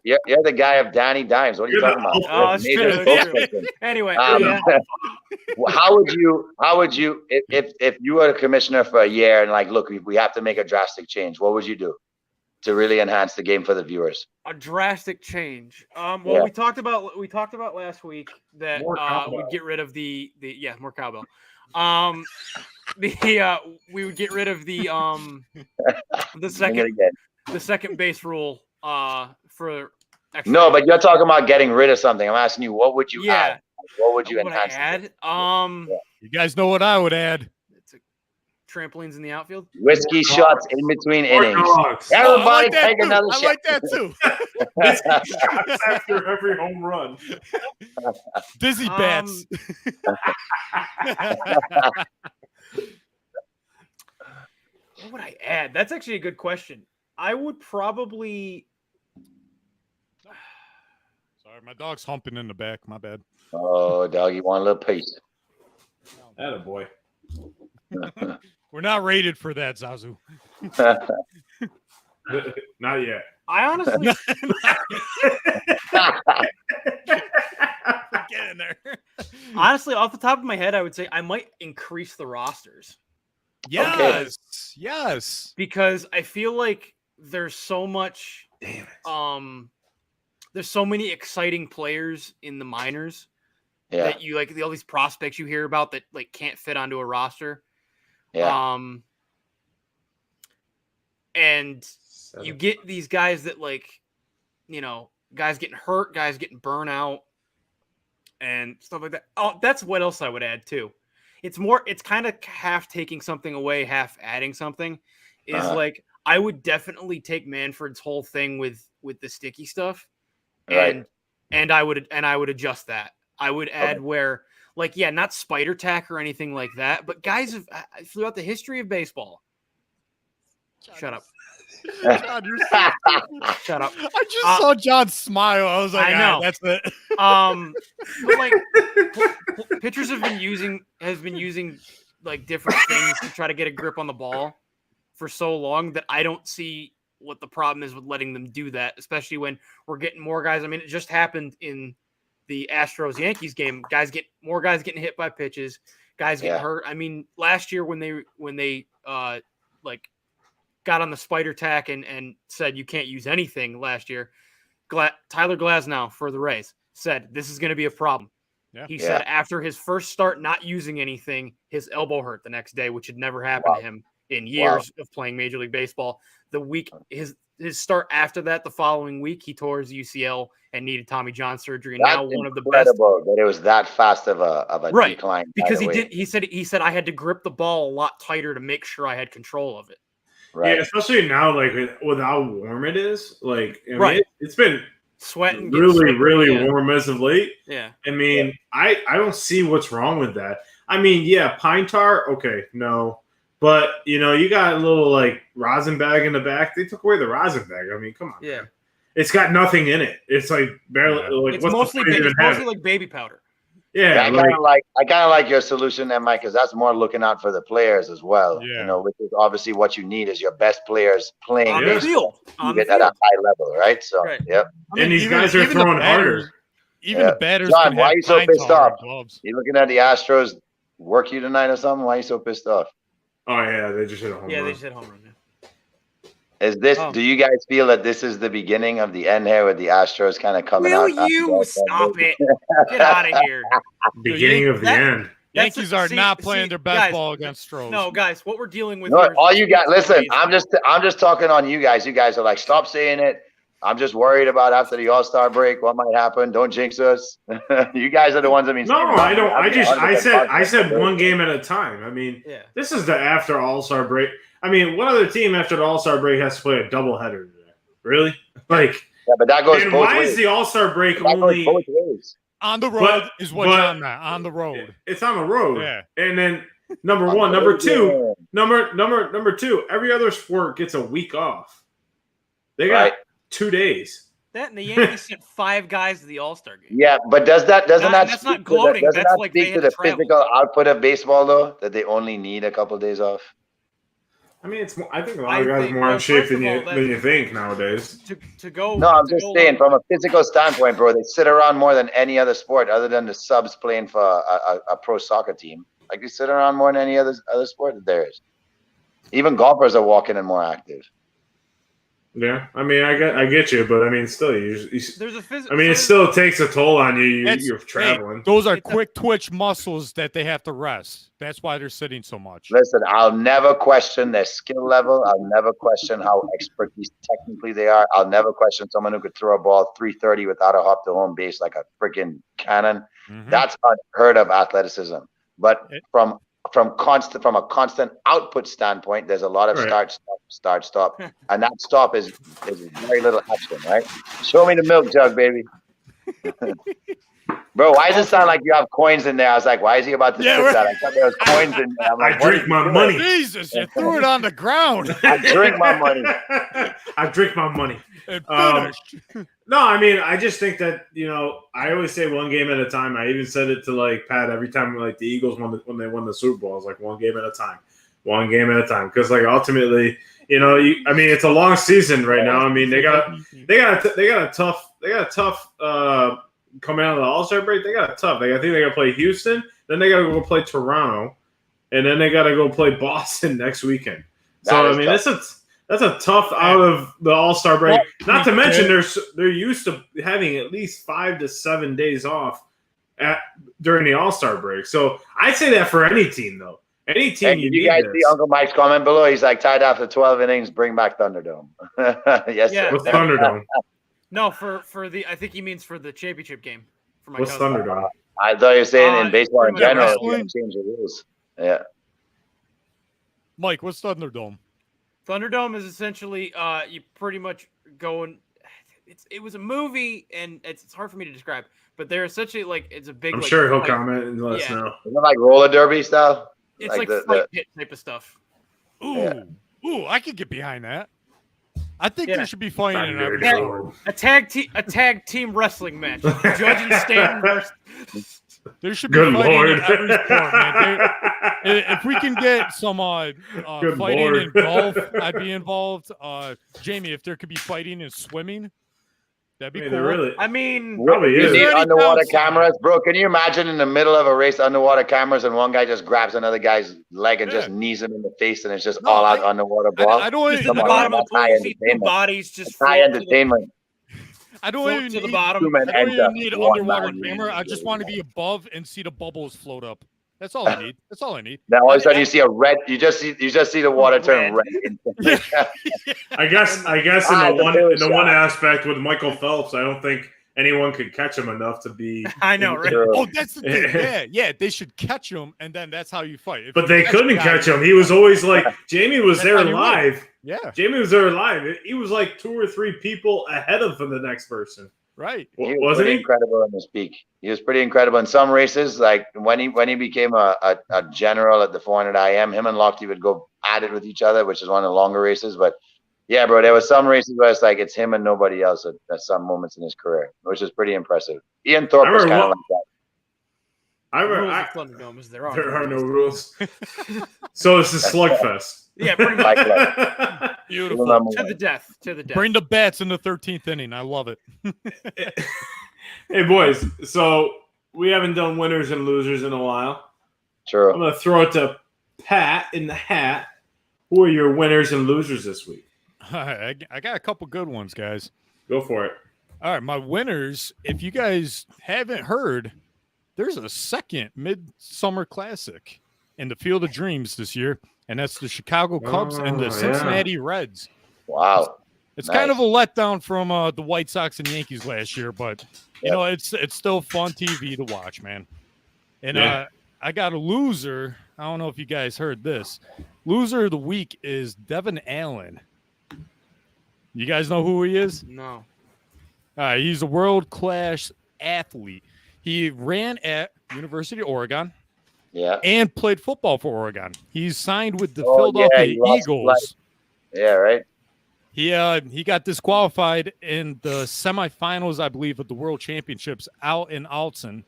You're the guy of Danny Dimes. What are you talking about? Oh, it's true. Anyway, how would you if you were a commissioner for a year and like, look, we have to make a drastic change? What would you do to really enhance the game for the viewers? A drastic change. We talked about last week that we'd get rid of the more cowbell. We would get rid of the second base rule for extra. No, but you're talking about getting rid of something. I'm asking you, what would you add? What would you enhance? You guys know what I would add. Trampolines in the outfield, whiskey shots in between innings. Everybody take another shot. I like that too. Whiskey shots after every home run. Dizzy bats. What would I add? That's actually a good question. I would probably. Sorry, my dog's humping in the back. My bad. Oh, dog, you want a little piece? Attaboy. We're not rated for that, Zazu. Not yet. I honestly get in there. Honestly, off the top of my head, I would say I might increase the rosters. Yes. Yes. Because I feel like there's so much there's so many exciting players in the minors that you like all these prospects you hear about that like can't fit onto a roster. Yeah. And you get these guys that like, you know, guys getting hurt, guys getting burnt out and stuff like that. Oh, that's what else I would add too. It's kind of half taking something away, half adding something is like, I would definitely take Manfred's whole thing with the sticky stuff and I would adjust that. I would add where like, not spider tack or anything like that, but guys have throughout the history of baseball. Shut up. John, you're so Shut up. I just saw John smile. I was like, I know. That's it. But like pitchers have been using like different things to try to get a grip on the ball for so long that I don't see what the problem is with letting them do that, especially when we're getting more guys. I mean, it just happened in the Astros-Yankees game. More guys getting hit by pitches, guys getting hurt. I mean, last year when they like got on the spider tack and said you can't use anything last year, Tyler Glasnow for the Rays said this is going to be a problem. Yeah. He said after his first start not using anything, his elbow hurt the next day, which had never happened to him in years of playing Major League Baseball. The week his start after that, the following week, he tore his UCL and needed Tommy John surgery. And now one of the best. That it was that fast of a decline. Because he said I had to grip the ball a lot tighter to make sure I had control of it. Right. Yeah, especially now, like with how warm it is. Like, I mean, it's been sweating, really warm as of late. Yeah. I mean, I don't see what's wrong with that. I mean, pine tar, okay, no. But, you know, you got a little, like, rosin bag in the back. They took away the rosin bag. I mean, come on. Yeah. Man. It's got nothing in it. It's, like, barely, like, it's mostly like baby powder. Yeah. I kind of like your solution there, Mike, because that's more looking out for the players as well. Yeah. You know, which is obviously what you need is your best players playing on the field. You get that at a high level, right? So, yep. I mean, and these guys are throwing harder. Even the batters. John, why are you so pissed off? You looking at the Astros work you tonight or something? Why are you so pissed off? Oh yeah, they just hit a home run. Yeah, they just hit a home run. Is this? Do you guys feel that this is the beginning of the end here with the Astros kind of coming out? Will you stop it? Get out of here. Beginning of the end. Yankees are not playing their best ball against Stros. No, guys, what we're dealing with. No, all you guys, listen. I'm just talking on you guys. You guys are like, stop saying it. I'm just worried about after the All-Star break what might happen. Don't jinx us. You guys are the ones that mean. No, I don't. I said one game at a time. I mean, this is the after All-Star break. I mean, what other team after the All-Star break has to play a doubleheader today? Really? Like, yeah, but that goes. And why is the All-Star break only both ways? On the road is what John meant. On the road. It's on the road. Yeah. And then number one, number two, number two. Every other sport gets a week off. They got 2 days. That and the Yankees sent 5 guys to the All-Star game. Yeah, but that's not not gloating. That's like speak to the physical output of baseball though, that they only need a couple of days off? I mean, it's. I think a lot of guys are more in shape than you think nowadays. To go. No, I'm just saying from a physical standpoint, bro. They sit around more than any other sport, other than the subs playing for a pro soccer team. Like they sit around more than any other sport that there is. Even golfers are walking and more active. Yeah, I mean, I get you, but I mean, still, there's a physical. I mean, it still takes a toll on you. You're traveling. Hey, those are quick twitch muscles that they have to rest. That's why they're sitting so much. Listen, I'll never question their skill level. I'll never question how expertise technically they are. I'll never question someone who could throw a ball 330 without a hop to home base like a freaking cannon. Mm-hmm. That's unheard of athleticism. But from a constant output standpoint, there's a lot of start, stop, and that stop is very little action, right? Show me the milk jug, baby. Bro, why does it sound like you have coins in there? I was like, why is he about to sip that? I thought there was coins in there. I drink my money. Jesus, you threw it on the ground. I drink my money. I drink my money. No, I mean, I just think that, I always say one game at a time. I even said it to like Pat every time like the Eagles when they won the Super Bowl. I was like, one game at a time. One game at a time. Because like ultimately, it's a long season right now. I mean, they got a tough coming out of the All-Star break. They got a tough. I think they got to play Houston, then they got to go play Toronto, and then they got to go play Boston next weekend. So I mean, that's a tough out of the All-Star break. Not to mention they're used to having at least 5 to 7 days off during the All-Star break. So I'd say that for any team though. Any team you guys see Uncle Mike's comment below? He's like, tied after 12 innings, bring back Thunderdome. Yes, yeah. What's Thunderdome? No, for the I think he means for the championship game. For my What's Thunderdome? I thought you were saying in baseball in general, you can change the rules. Yeah. Mike, what's Thunderdome? Thunderdome is essentially you pretty much going. It was a movie, and it's hard for me to describe, but they're essentially like it's a big. I'm sure he'll comment and let us know. Is it like roller derby style? It's like fight pit type of stuff. Ooh, I could get behind that. I think there should be fighting in every sport. A tag team wrestling match. Judge and Stanton versus. There should be fighting in every sport, man. If we can get some fighting in golf, I'd be involved. Jamie, if there could be fighting in swimming, that'd be cool. Really, I mean, probably you is. need underwater cameras, bro. Can you imagine in the middle of a race, underwater cameras, and one guy just grabs another guy's leg and just knees him in the face, and it's just all out underwater ball? I don't even. The bottom of the pool, you see two bodies just high entertainment. I don't even to the bottom. I don't even need underwater camera. I just want to be above and see the bubbles float up. That's all I need. That's all I need. Now all of a sudden you see a red. You just see the water turn red. I guess in the one aspect with Michael Phelps, I don't think anyone could catch him enough to be. I know, right? Oh, that's the thing. Yeah. They should catch him, and then that's how you fight. But they couldn't catch him. He was always like Jamie was there live. Yeah, Jamie was there live. He was like 2 or 3 people ahead of the next person. Right. He was pretty incredible in the speak. He was pretty incredible in some races. Like when he became a general at the 400 IM, him and Lochte would go at it with each other, which is one of the longer races. But yeah, bro, there was some races where it's like it's him and nobody else at some moments in his career, which is pretty impressive. Ian Thorpe was kind of like that. There are no rules. So it's a slugfest. Yeah, pretty much. Beautiful. To the death. Bring the bats in the 13th inning. I love it. Hey, boys. So we haven't done winners and losers in a while. True. I'm going to throw it to Pat in the hat, who are your winners and losers this week? I got a couple good ones, guys. Go for it. All right, my winners, if you guys haven't heard, there's a second Midsummer Classic in the Field of Dreams this year, and that's the Chicago Cubs and the Cincinnati Reds. Wow. It's kind of a letdown from the White Sox and Yankees last year, but, you know, it's still fun TV to watch, man. And I got a loser. I don't know if you guys heard this. Loser of the week is Devin Allen. You guys know who he is? No. He's a world-class athlete. He ran at University of Oregon and played football for Oregon. He's signed with the Philadelphia Eagles. Yeah, right. He got disqualified in the semifinals, I believe, of the World Championships out in Alton.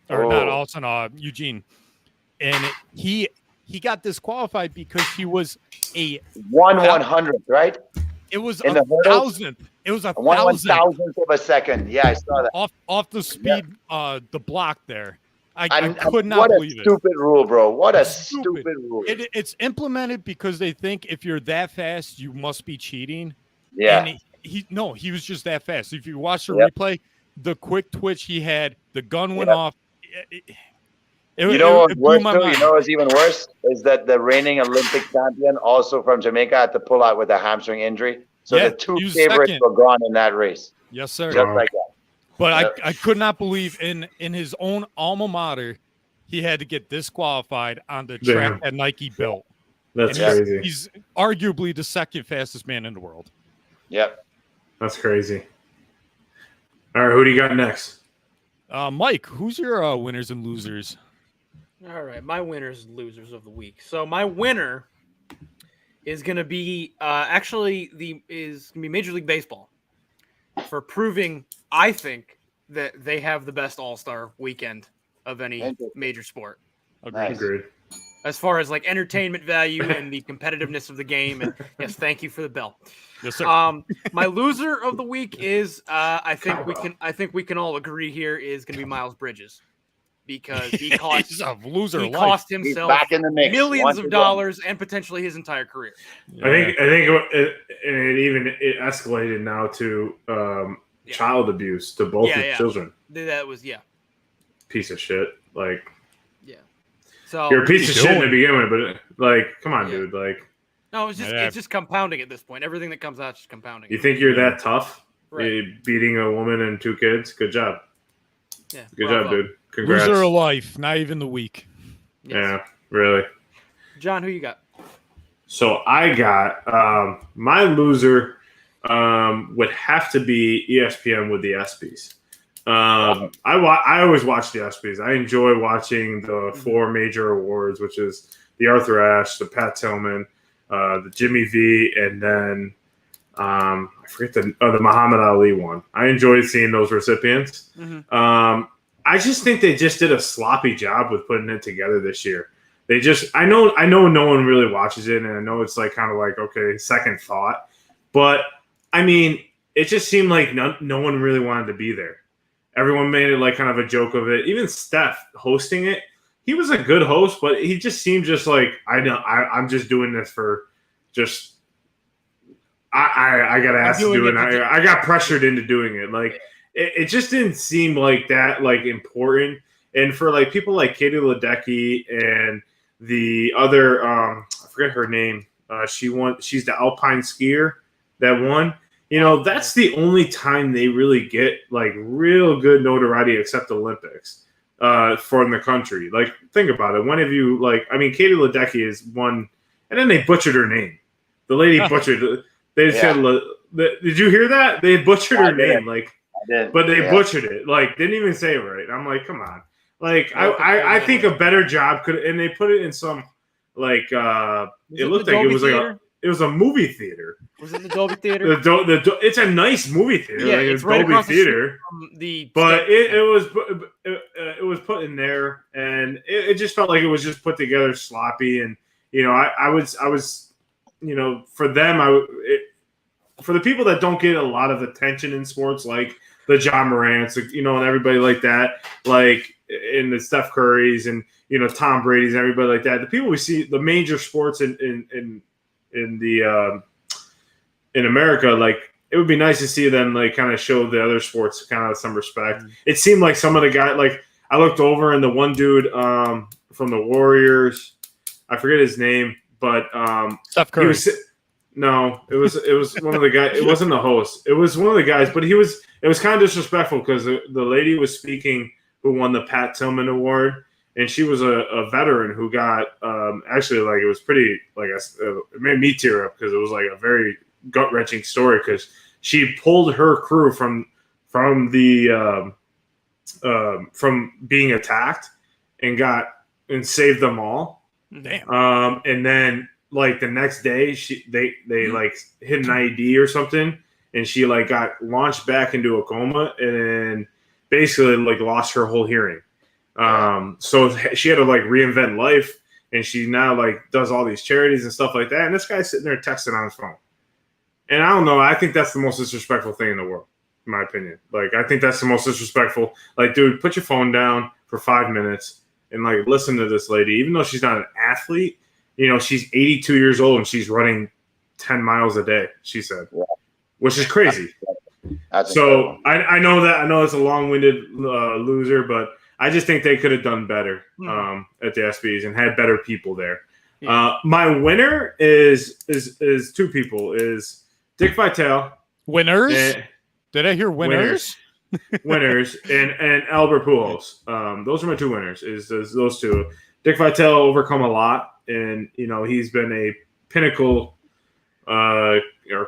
Or not Alton, Eugene. And he got disqualified because he was a 1/100th, right? It was in a thousandth. It was a 1/1000th of a second. Yeah, I saw that. Off the speed, the block there. I could not believe it. What a stupid rule, bro. What a stupid rule. It's implemented because they think if you're that fast, you must be cheating. Yeah. And he was just that fast. If you watch the replay, the quick twitch he had, the gun went off. You know what's even worse is that the reigning Olympic champion, also from Jamaica, had to pull out with a hamstring injury. So the two favorites were gone in that race. Yes, sir. Just like that. But I could not believe in his own alma mater, he had to get disqualified on the track that Nike built. That's crazy. He's arguably the second fastest man in the world. Yep. That's crazy. All right, who do you got next? Mike, who's your winners and losers? All right, my winners and losers of the week. So my winner is going to be Major League Baseball for proving, I think, that they have the best All-Star weekend of any major sport. Agreed. As far as like entertainment value and the competitiveness of the game, and yes, thank you for the bell. Yes, sir. My loser of the week is I think we can all agree here is going to be Miles Bridges. Because he cost himself back in the mix millions of dollars and potentially his entire career. Yeah. I think it escalated now to child abuse to both his children. That was piece of shit. Like so you're a piece of shit to begin with, but like, come on, dude. Like, no, it's just compounding at this point. Everything that comes out is just compounding. You think you're that tough? Right. Beating a woman and 2 kids? Good job. Yeah, good job, dude. Congrats. Loser of life, not even the week. Yes. Yeah, really. John, who you got? So I got my loser would have to be ESPN with the ESPYs. I always watch the ESPYs. I enjoy watching the 4 major awards, which is the Arthur Ashe, the Pat Tillman, the Jimmy V, and then I forget the Muhammad Ali one. I enjoyed seeing those recipients. Mm-hmm. I just think they just did a sloppy job with putting it together this year. I know no one really watches it, and I know it's like kind of like, okay, second thought. But I mean, it just seemed like no one really wanted to be there. Everyone made it like kind of a joke of it. Even Steph hosting it, he was a good host, but he just seemed just like, I'm just doing this for just I got asked to do it. I got pressured into doing it. Like it just didn't seem like that like important. And for like people like Katie Ledecky and the other I forget her name. She's the alpine skier that won. You know, that's the only time they really get like real good notoriety except the Olympics from the country. Like, think about it. When have you Katie Ledecky is one, and then they butchered her name. The lady butchered. They said, "Did you hear that? They butchered her name." Like, but they butchered it. Like, didn't even say it right. I'm like, come on. Like, I think a better job could, and they put it in some like it looked like it was like it was a movie theater. Was it the Dolby Theater? It's a nice movie theater. Yeah, like, it's right Dolby across Theater. But it was put in there, and it just felt like it was just put together sloppy. And you know, I was, you know, for them, for the people that don't get a lot of attention in sports, like the John Morants, you know, and everybody like that, like in the Steph Currys, and Tom Brady's and everybody like that. The people we see, the major sports in America, like it would be nice to see them like kind of show the other sports kind of some respect. It seemed like some of the guys, like I looked over and the one dude from the Warriors, I forget his name, but Steph Curry. It was one of the guys. It wasn't the host. It was one of the guys, but it was kind of disrespectful because the lady was speaking who won the Pat Tillman Award, and she was a veteran who got actually like it was pretty like it made me tear up because it was like a very gut wrenching story because she pulled her crew from being attacked and saved them all. Damn. And then like the next day they like hit an IED or something, and she like got launched back into a coma and basically like lost her whole hearing. So she had to like reinvent life, and she now like does all these charities and stuff like that. And this guy's sitting there texting on his phone. And I don't know. I think that's the most disrespectful thing in the world, in my opinion. Like, I think that's the most disrespectful. Like, dude, put your phone down for 5 minutes and like listen to this lady. Even though she's not an athlete, she's 82 years old and she's running 10 miles a day, she said, which is crazy. So I know it's a long-winded loser, but I just think they could have done better at the ESPYs and had better people there. Yeah. My winner is two people. Is Dick Vitale. Winners? Did I hear winners? Winners and Albert Pujols. Those are my two winners. Is those two. Dick Vitale overcome a lot, and he's been a pinnacle or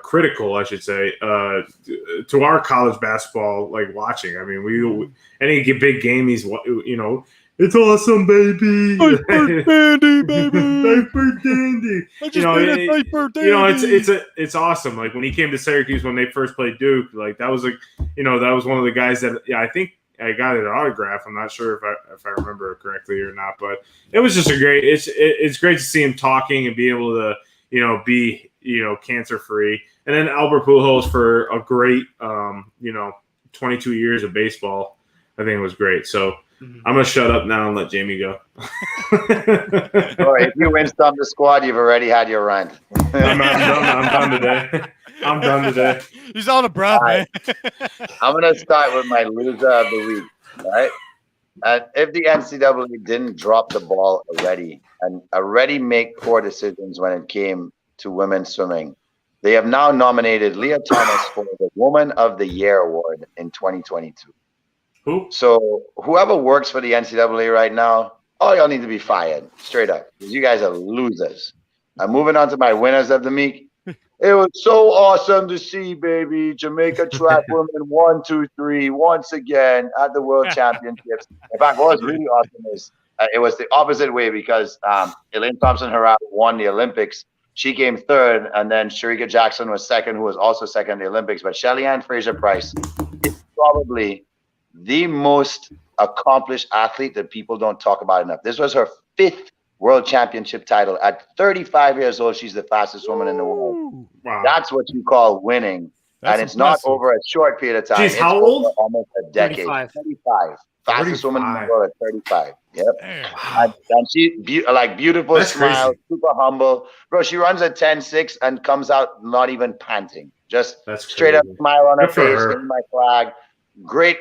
critical, I should say, to our college basketball like watching. I mean, any big game he's it's awesome, baby. Diaper dandy, baby. Diaper dandy. It's awesome. Like when he came to Syracuse when they first played Duke, like that was one of the guys that I think I got an autograph. I'm not sure if I remember it correctly or not, but it was just it's great to see him talking and be able to be cancer free. And then Albert Pujols for a great 22 years of baseball. I think it was great. So I'm gonna shut up now and let Jamie go. If you win some the squad, you've already had your rant. I'm done today. I'm done today. He's out of breath, man. I'm gonna start with my loser of the week. Right, and if the NCAA didn't drop the ball already make poor decisions when it came to women's swimming, they have now nominated Leah Thomas for the Woman of the Year award in 2022. Who? So whoever works for the NCAA right now, all y'all need to be fired, straight up, because you guys are losers. I'm moving on to my winners of the week. It was so awesome to see, baby, Jamaica track women 1, 2, 3 once again at the World Championships. In fact, what was really awesome is it was the opposite way because Elaine Thompson-Herah won the Olympics. She came third, and then Shericka Jackson was second, who was also second in the Olympics. But Shelly-Ann Fraser-Price is probably the most accomplished athlete that people don't talk about enough. This was her 5th world championship title. At 35 years old, she's the fastest woman in the world. Wow. That's what you call winning. And it's impressive. Not over a short period of time. She's how old? Almost a decade. 35. Fastest woman in the world at 35. Yep. And she, beautiful That's smile, crazy. Super humble. Bro, she runs at 10.6 and comes out not even panting. Just straight up smile on her face, in my flag. Great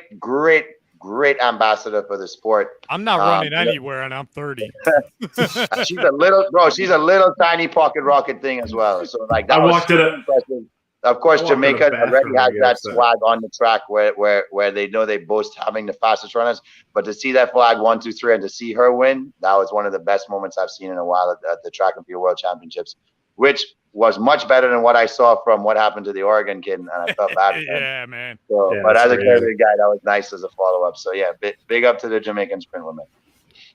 ambassador for the sport. I'm not running anywhere, and I'm 30. She's a little tiny pocket rocket thing as well. So that was impressive. Of course, Jamaica already has that swag on the track where they know they boast having the fastest runners. But to see that flag 1, 2, 3, and to see her win, that was one of the best moments I've seen in a while at the Track and Field World Championships, which was much better than what I saw from what happened to the Oregon kid, and I felt bad for him. Yeah, man. So, but as a Canadian guy, that was nice as a follow-up. So, yeah, big up to the Jamaican sprint women.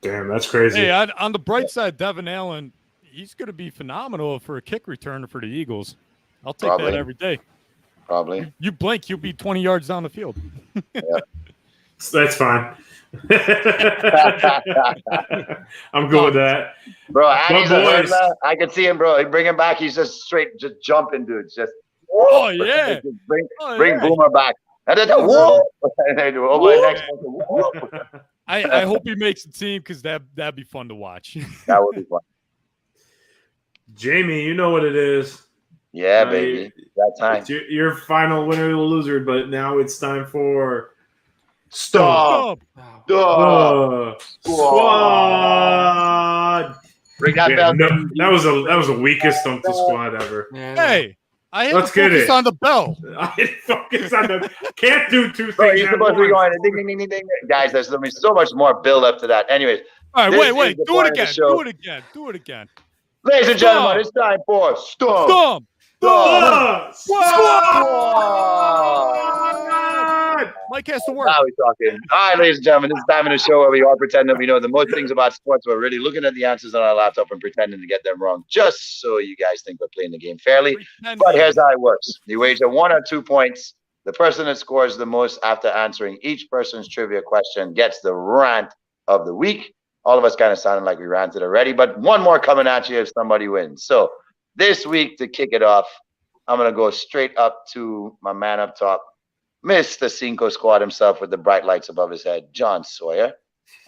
Damn, that's crazy. Hey, on the bright side, Devin Allen, he's going to be phenomenal for a kick returner for the Eagles. I'll take that every day. Probably. You blink, you'll be 20 yards down the field. Yeah. That's fine. I'm good with that. Bro, I can see him, bro. Bring him back. He's just jumping, dude. Just yeah. Bring Boomer back. And then whoa. And then next one. I hope he makes the team because that'd be fun to watch. That would be fun. Jamie, you know what it is. Yeah, baby. That time. It's your final winner or loser, but now it's time for Stop. Squad. Bring that Yeah, bell. that was the weakest Stump the Squad ever. Hey, I had Let's to get focus it. on the bell. I focus on the can't do two Bro, things. you're at supposed to be once. going ding, ding, ding, ding, ding. Guys, there's going to be so much more build up to that. Anyways, All this right, is wait. the Do point it of the again. show. Do it again. Ladies and gentlemen, it's time for Stump. Squad. Mike has to work. Now we're talking. All right, ladies and gentlemen, this is the time in the show where we all pretend that we know the most things about sports. We're really looking at the answers on our laptop and pretending to get them wrong, just so you guys think we're playing the game fairly. But here's how it works. You wager 1 or 2 points. The person that scores the most after answering each person's trivia question gets the rant of the week. All of us kind of sounded like we ranted already, but one more coming at you if somebody wins. So this week, to kick it off, I'm going to go straight up to my man up top, Mr. Cinco Squad himself with the bright lights above his head, John Sawyer.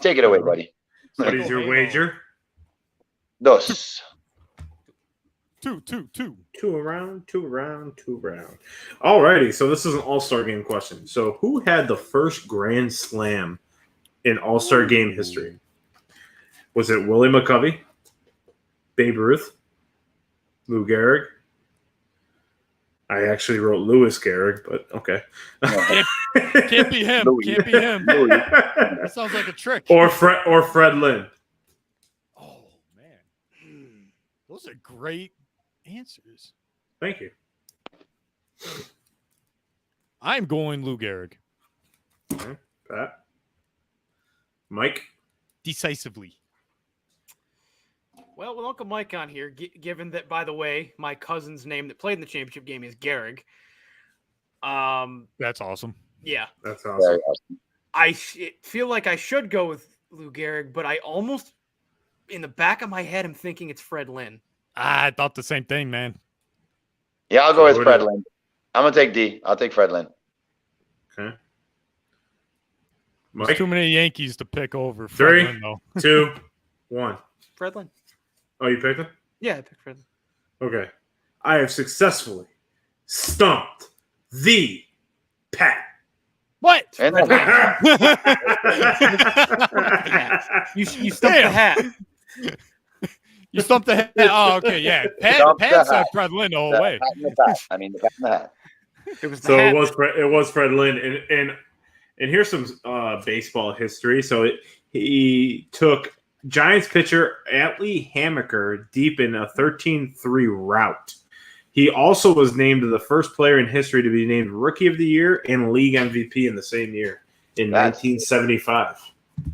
Take it away, buddy. What is your wager? Dos. Two. Two around. Alrighty, so this is an all-star game question. So who had the first grand slam in all-star game history? Was it Willie McCovey, Babe Ruth, Lou Gehrig? I actually wrote Lewis Gehrig, but okay. Can't be him. Louis. Can't be him. That sounds like a trick. Or Fred Lynn. Oh man, those are great answers. Thank you. I'm going Lou Gehrig. Okay. Pat. Mike. Decisively. Well, with Uncle Mike on here, given that, by the way, my cousin's name that played in the championship game is Gehrig. That's awesome. Yeah. That's Very awesome. awesome. Feel like I should go with Lou Gehrig, but I almost, in the back of my head, I'm thinking it's Fred Lynn. I thought the same thing, man. Yeah, I'll go with Fred Lynn. I'm going to take D. I'll take Fred Lynn. Okay. There's Mike. too many Yankees to pick over. Fred 3, Lynn, though. 2, 1. Fred Lynn. Oh, you picked him? Yeah, I picked Fred Lynn. Okay. I have successstumped the Pat. What? And Fred You stumped the hat. You stumped the head. Oh, okay, yeah. Pat said Fred Lynn the whole way. the hat in the hat. It was the So hat. it was Fred Lynn, and here's some baseball history. So he took Giants pitcher Atlee Hammaker deep in a 13-3 rout. He also was named the first player in history to be named Rookie of the Year and League MVP in the same year in 1975.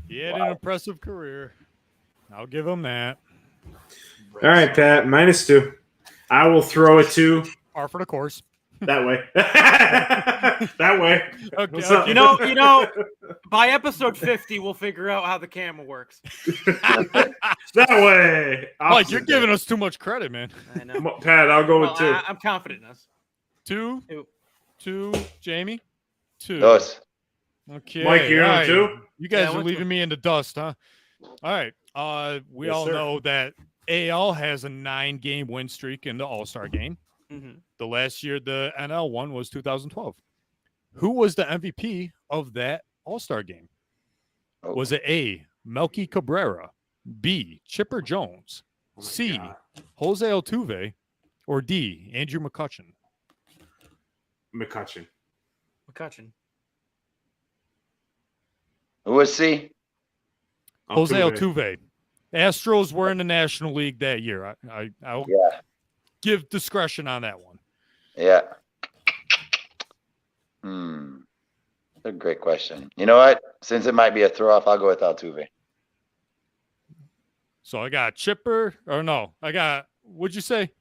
He had an impressive career. I'll give him that. All right, Pat, -2. I will throw it to Par for the course. that way. That way. Okay, What's up? You know, by episode 50, we'll figure out how the camera works. That way. Mike, you're giving us too much credit, man. I know. Pat, I'll go with 2. I'm confident in us. Two, Jamie. 2. Dos. Okay. Mike, you're on right. 2? You guys Yeah, are leaving me in the dust, huh? All right. We Yes, all sir. know that AL has a 9-game win streak in the All-Star game. Mm-hmm. The last year the NL won was 2012. Who was the MVP of that All-Star game? Oh. Was it A, Melky Cabrera, B, Chipper Jones, Oh my C, God. Jose Altuve, or D, Andrew McCutchen? McCutchen. McCutchen. Who was C? Jose Altuve. Astros were in the National League that year. I'll Yeah. give discretion on that one. Yeah. That's a great question. You know what? Since it might be a throw off, I'll go with Altuve. So I got Chipper, or no, I got, what'd you say?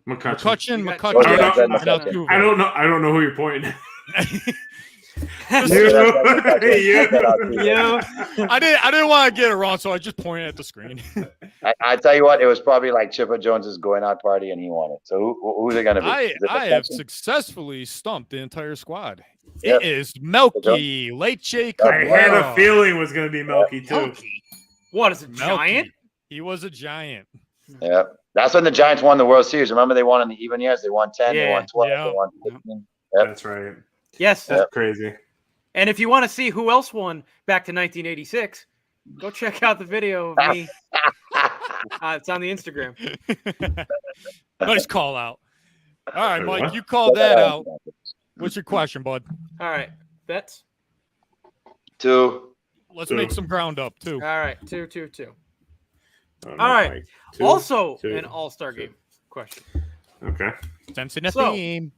McCutchen. You got McCutchen, Chipper. and Altuve. I don't know who you're pointing. I didn't want to get it wrong, so I just pointed at the screen. I tell you what, it was probably like Chipper Jones's going out party, and he won it. So who's it going to be? I Is it have McCutchen? successfully stumped the entire squad. It is Melky Leche Cabrera. I had a feeling it was going to be Melky, too. Melky. What is it, Melky. giant? He was a giant. Yeah. That's when the Giants won the World Series. Remember they won in the even years? They won 10, they won 12, they won 15. Yep. That's right. Yes. That's crazy. And if you want to see who else won back to 1986, go check out the video of me. It's on the Instagram. Nice call out. All right, Mike, you called that out. What's your question, bud? All right. Bets? 2. Let's make some ground up, too. All right. 2. Oh, All right. Like 2, Also, 2, an all-star game question. Okay. Cincinnati.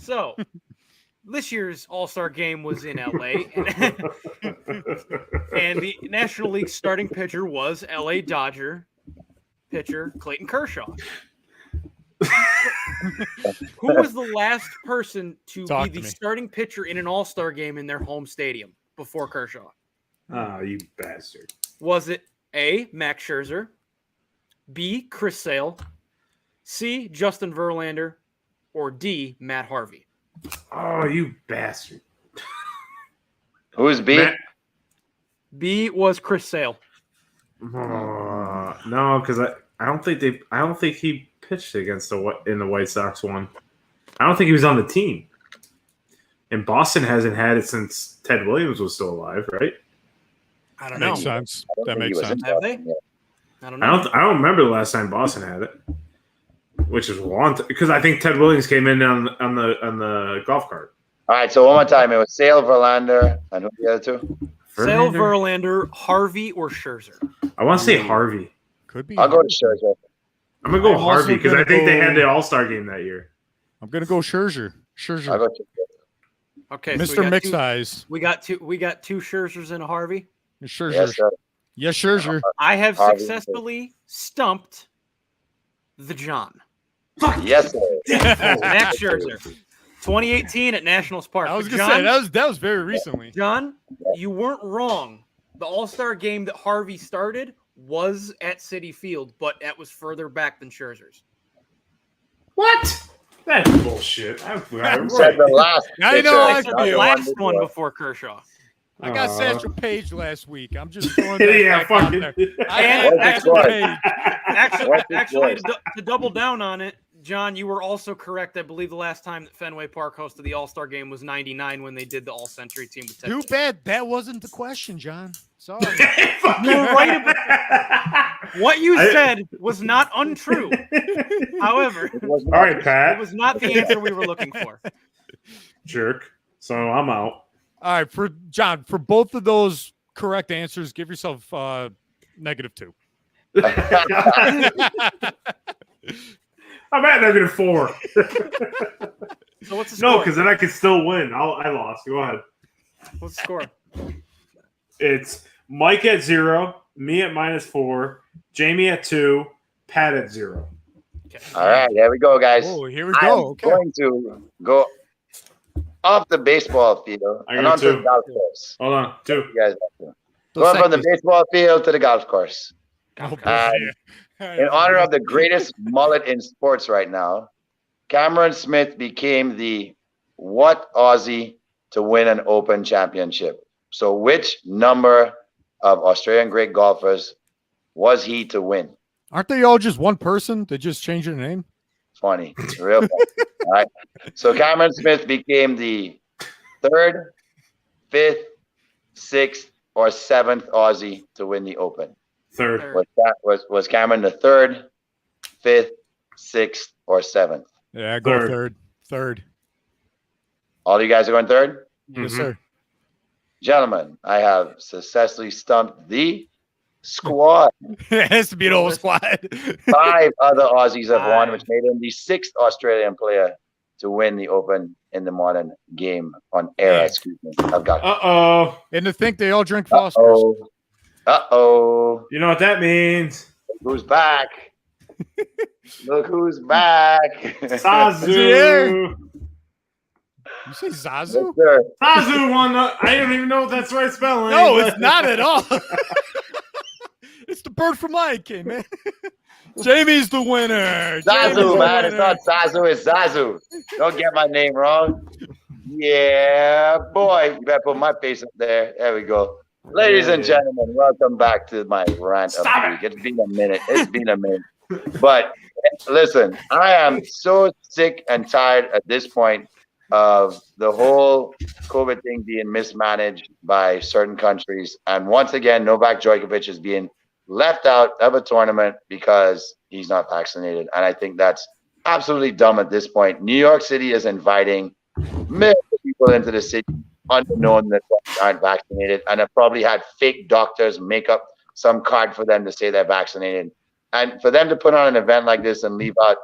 So, this year's all-star game was in LA. And the National League starting pitcher was LA Dodger pitcher Clayton Kershaw. Who was the last person to be the starting pitcher in an all-star game in their home stadium before Kershaw? Oh, you bastard. Was it A, Max Scherzer, B, Chris Sale, C, Justin Verlander, or D, Matt Harvey? Oh, you bastard. Who's B? Matt. B was Chris Sale. No, because I don't think he pitched against in the White Sox one. I don't think he was on the team. And Boston hasn't had it since Ted Williams was still alive, right? I don't That know. makes sense. That think makes he was sense. in Have they? Boston, yeah. I don't know. I don't remember the last time Boston had it, which is a long time, because I think Ted Williams came in on the golf cart. All right, so one more time. It was Sale, Verlander, and who the other two? Sale, Verlander, Harvey, or Scherzer? I want to say Harvey. Could be. I'll go to Scherzer. I'm gonna go I'm Harvey also because gonna I think they go- had the All-Star game that year. I'm gonna go Scherzer. I'll Scherzer. go to Okay, so Mr. Mix Eyes. we got two Scherzers and a Harvey. Scherzer. Yes, sir. Yes, Scherzer. I have Harvey. successfully stumped the John. Yes, sir. Max Scherzer. 2018 at Nationals Park. I was But gonna say that was very recently. John, you weren't wrong. The All-Star game that Harvey started was at Citi Field, but that was further back than Scherzer's. What? That's bullshit. You said the last. I know, I I said could the be last one before Kershaw. I got Satchel Paige last week. I'm just throwing Yeah, that back out fucking. there. And I What's Satchel the Paige. Actually, to double down on it, John, you were also correct. I believe the last time that Fenway Park hosted the All-Star game was '99 when they did the All-Century team with Ted. Too bad that wasn't the question, John. Sorry. You were right about what you said was not untrue. However, All right, it Pat. was not the answer we were looking for. Jerk. So I'm out. All right, for John, for both of those correct answers, give yourself -2. I'm at -4. So what's the score? No, because then I could still win. I lost. Go ahead. What's the score? It's Mike at 0, me at -4, Jamie at 2, Pat at 0. Okay. All right, there we go, guys. Oh, here we I'm go. Okay. going to go off the baseball field I and got onto the 2. golf course. Hold on, 2. You guys have to. Going from the baseball field to the golf course. Oh, boy. In honor of the greatest mullet in sports right now, Cameron Smith became the what Aussie to win an Open championship? So which number of Australian great golfers was he to win? Aren't they all just one person? They just changed their name? Funny. Real funny. All right. So Cameron Smith became the 3rd, 5th, 6th, or 7th Aussie to win the Open. 3rd. Was Cameron the 3rd, 5th, 6th, or 7th? Yeah, go third. All you guys are going 3rd? Yes, sir. Gentlemen, I have successfully stumped the squad. It has to be an old squad. 5 other Aussies have won, which made him the 6th Australian player to win the Open in the modern game on era. Excuse me. I've got. Uh-oh. And to think they all drink Foster's. Uh-oh. You know what that means? Who's back? Look who's back. Sazu. You say Zazu? Yes, sir. Sazu won. I don't even know if that's right spelling. No, it's not at all. It's the bird from Lion King, man. Jamie's the winner. Zazu, man. It's not Zazu, it's Zazu. Don't get my name wrong. Yeah, boy. You better put my face up there. There we go. Ladies and gentlemen, welcome back to my rant of the week. It's been a minute. But listen, I am so sick and tired at this point of the whole COVID thing being mismanaged by certain countries. And once again, Novak Djokovic is being left out of a tournament because he's not vaccinated. And I think that's absolutely dumb at this point. New York City is inviting millions of people into the city unknown that aren't vaccinated, and have probably had fake doctors make up some card for them to say they're vaccinated. And for them to put on an event like this and leave out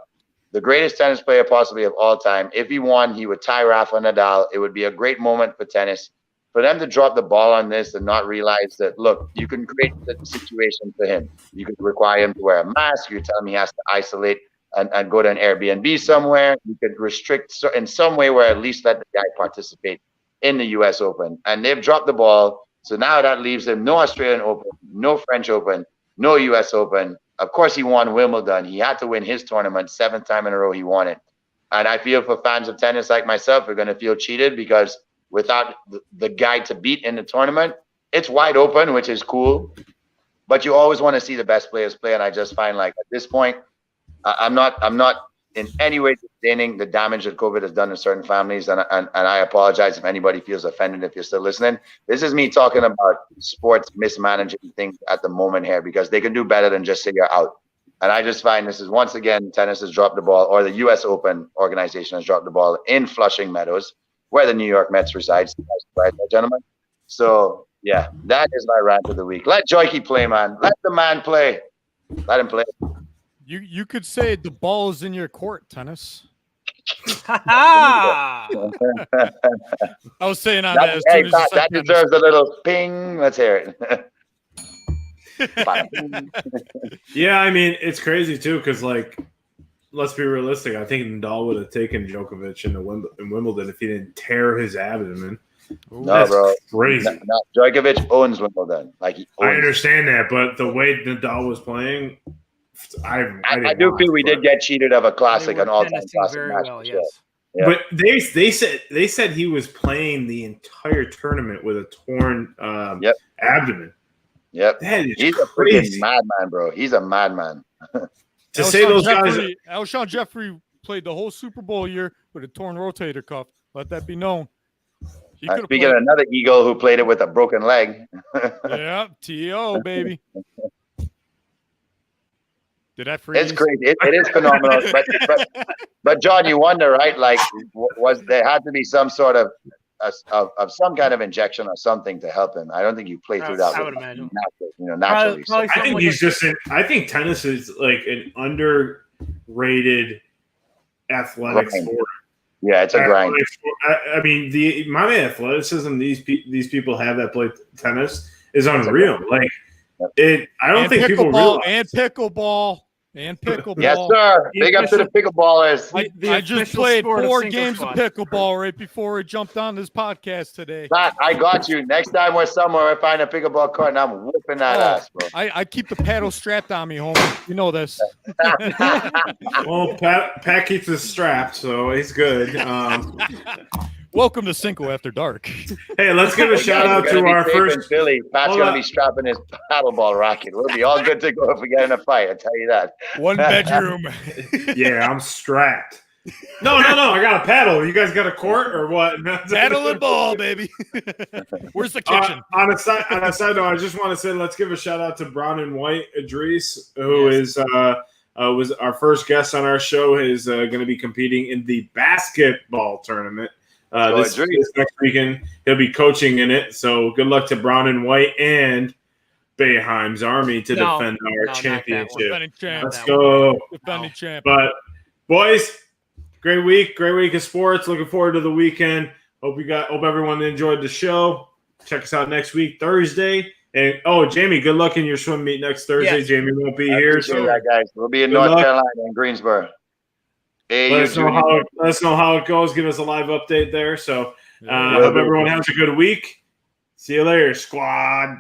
the greatest tennis player possibly of all time, if he won, he would tie Rafa Nadal. It would be a great moment for tennis. For them to drop the ball on this and not realize that, look, you can create the situation for him. You could require him to wear a mask. You tell him he has to isolate and go to an Airbnb somewhere. You could restrict in some way where at least let the guy participate in the U.S. Open. And they've dropped the ball. So now that leaves him no Australian Open, no French Open, no U.S. Open. Of course, he won Wimbledon. He had to win his tournament. 7th time in a row he won it. And I feel for fans of tennis like myself, we're going to feel cheated because without the guy to beat in the tournament, it's wide open, which is cool. But you always want to see the best players play. And I just find like at this point, I'm not in any way disdaining the damage that COVID has done to certain families. And I apologize if anybody feels offended if you're still listening. This is me talking about sports mismanaging things at the moment here because they can do better than just say you're out. And I just find this is once again, tennis has dropped the ball, or the U.S. Open organization has dropped the ball in Flushing Meadows, where the New York Mets resides, right, gentlemen? So, yeah, that is my rant of the week. Let Joikey play, man. Let the man play. Let him play. You could say the ball is in your court, tennis. I was saying on that. Hey, that deserves a little ping. Let's hear it. Yeah, I mean, it's crazy too because, like, let's be realistic. I think Nadal would have taken Djokovic in Wimbledon if he didn't tear his abdomen. Ooh, no, bro. Crazy. No, Djokovic owns Wimbledon. Like I understand that, but the way Nadal was playing, I do feel we did get cheated of a classic, an all-time classic match. Well, yes. Yeah. But they said he was playing the entire tournament with a torn abdomen. Yep. He's a freaking madman, bro. He's a madman. To say those guys, Alshon Jeffrey played the whole Super Bowl year with a torn rotator cuff. Let that be known. Speaking of another Eagle who played it with a broken leg. Yeah, T.O., baby. Did I freeze? It's crazy. It is phenomenal. but John, you wonder, right? Like, was there had to be some sort of some kind of injection or something to help him? I don't think you play through that. I would imagine. Naturally. Probably I think he's just. I think tennis is like an underrated athletic sport. Yeah, it's a grind. I mean, the amount of athleticism these people have that play tennis is unreal. Like it, I don't think people realize. And pickleball. Yes, sir. Big up to the pickleballers. I just played 4 games of pickleball right before we jumped on this podcast today. Matt, I got you. Next time we're somewhere, I find a pickleball court, and I'm whooping that ass, bro. I keep the paddle strapped on me, homie. You know this. Well, Pat keeps us strapped, so he's good. Welcome to Cinco After Dark. Hey, let's give a shout out to our first. Philly. Pat's going to be strapping his paddleball racket. We'll be all good to go if we get in a fight. I tell you that. 1 bedroom. Yeah, I'm strapped. No. I got a paddle. You guys got a court or what? Paddle and ball, baby. Where's the kitchen? On a side note, I just want to say let's give a shout out to Brown and White Idris, who was our first guest on our show. Is going to be competing in the basketball tournament. This next weekend, he'll be coaching in it. So good luck to Brown and White and Boeheim's Army to defend our championship. Let's go. Defending champ. But boys, great week of sports. Looking forward to the weekend. Hope everyone enjoyed the show. Check us out next week, Thursday. And Jamie, good luck in your swim meet next Thursday. Yes. Jamie won't be here. So that, guys. We'll be in North Carolina in Greensboro. Let us know how it goes. Give us a live update there. So hope everyone has a good week. See you later, squad.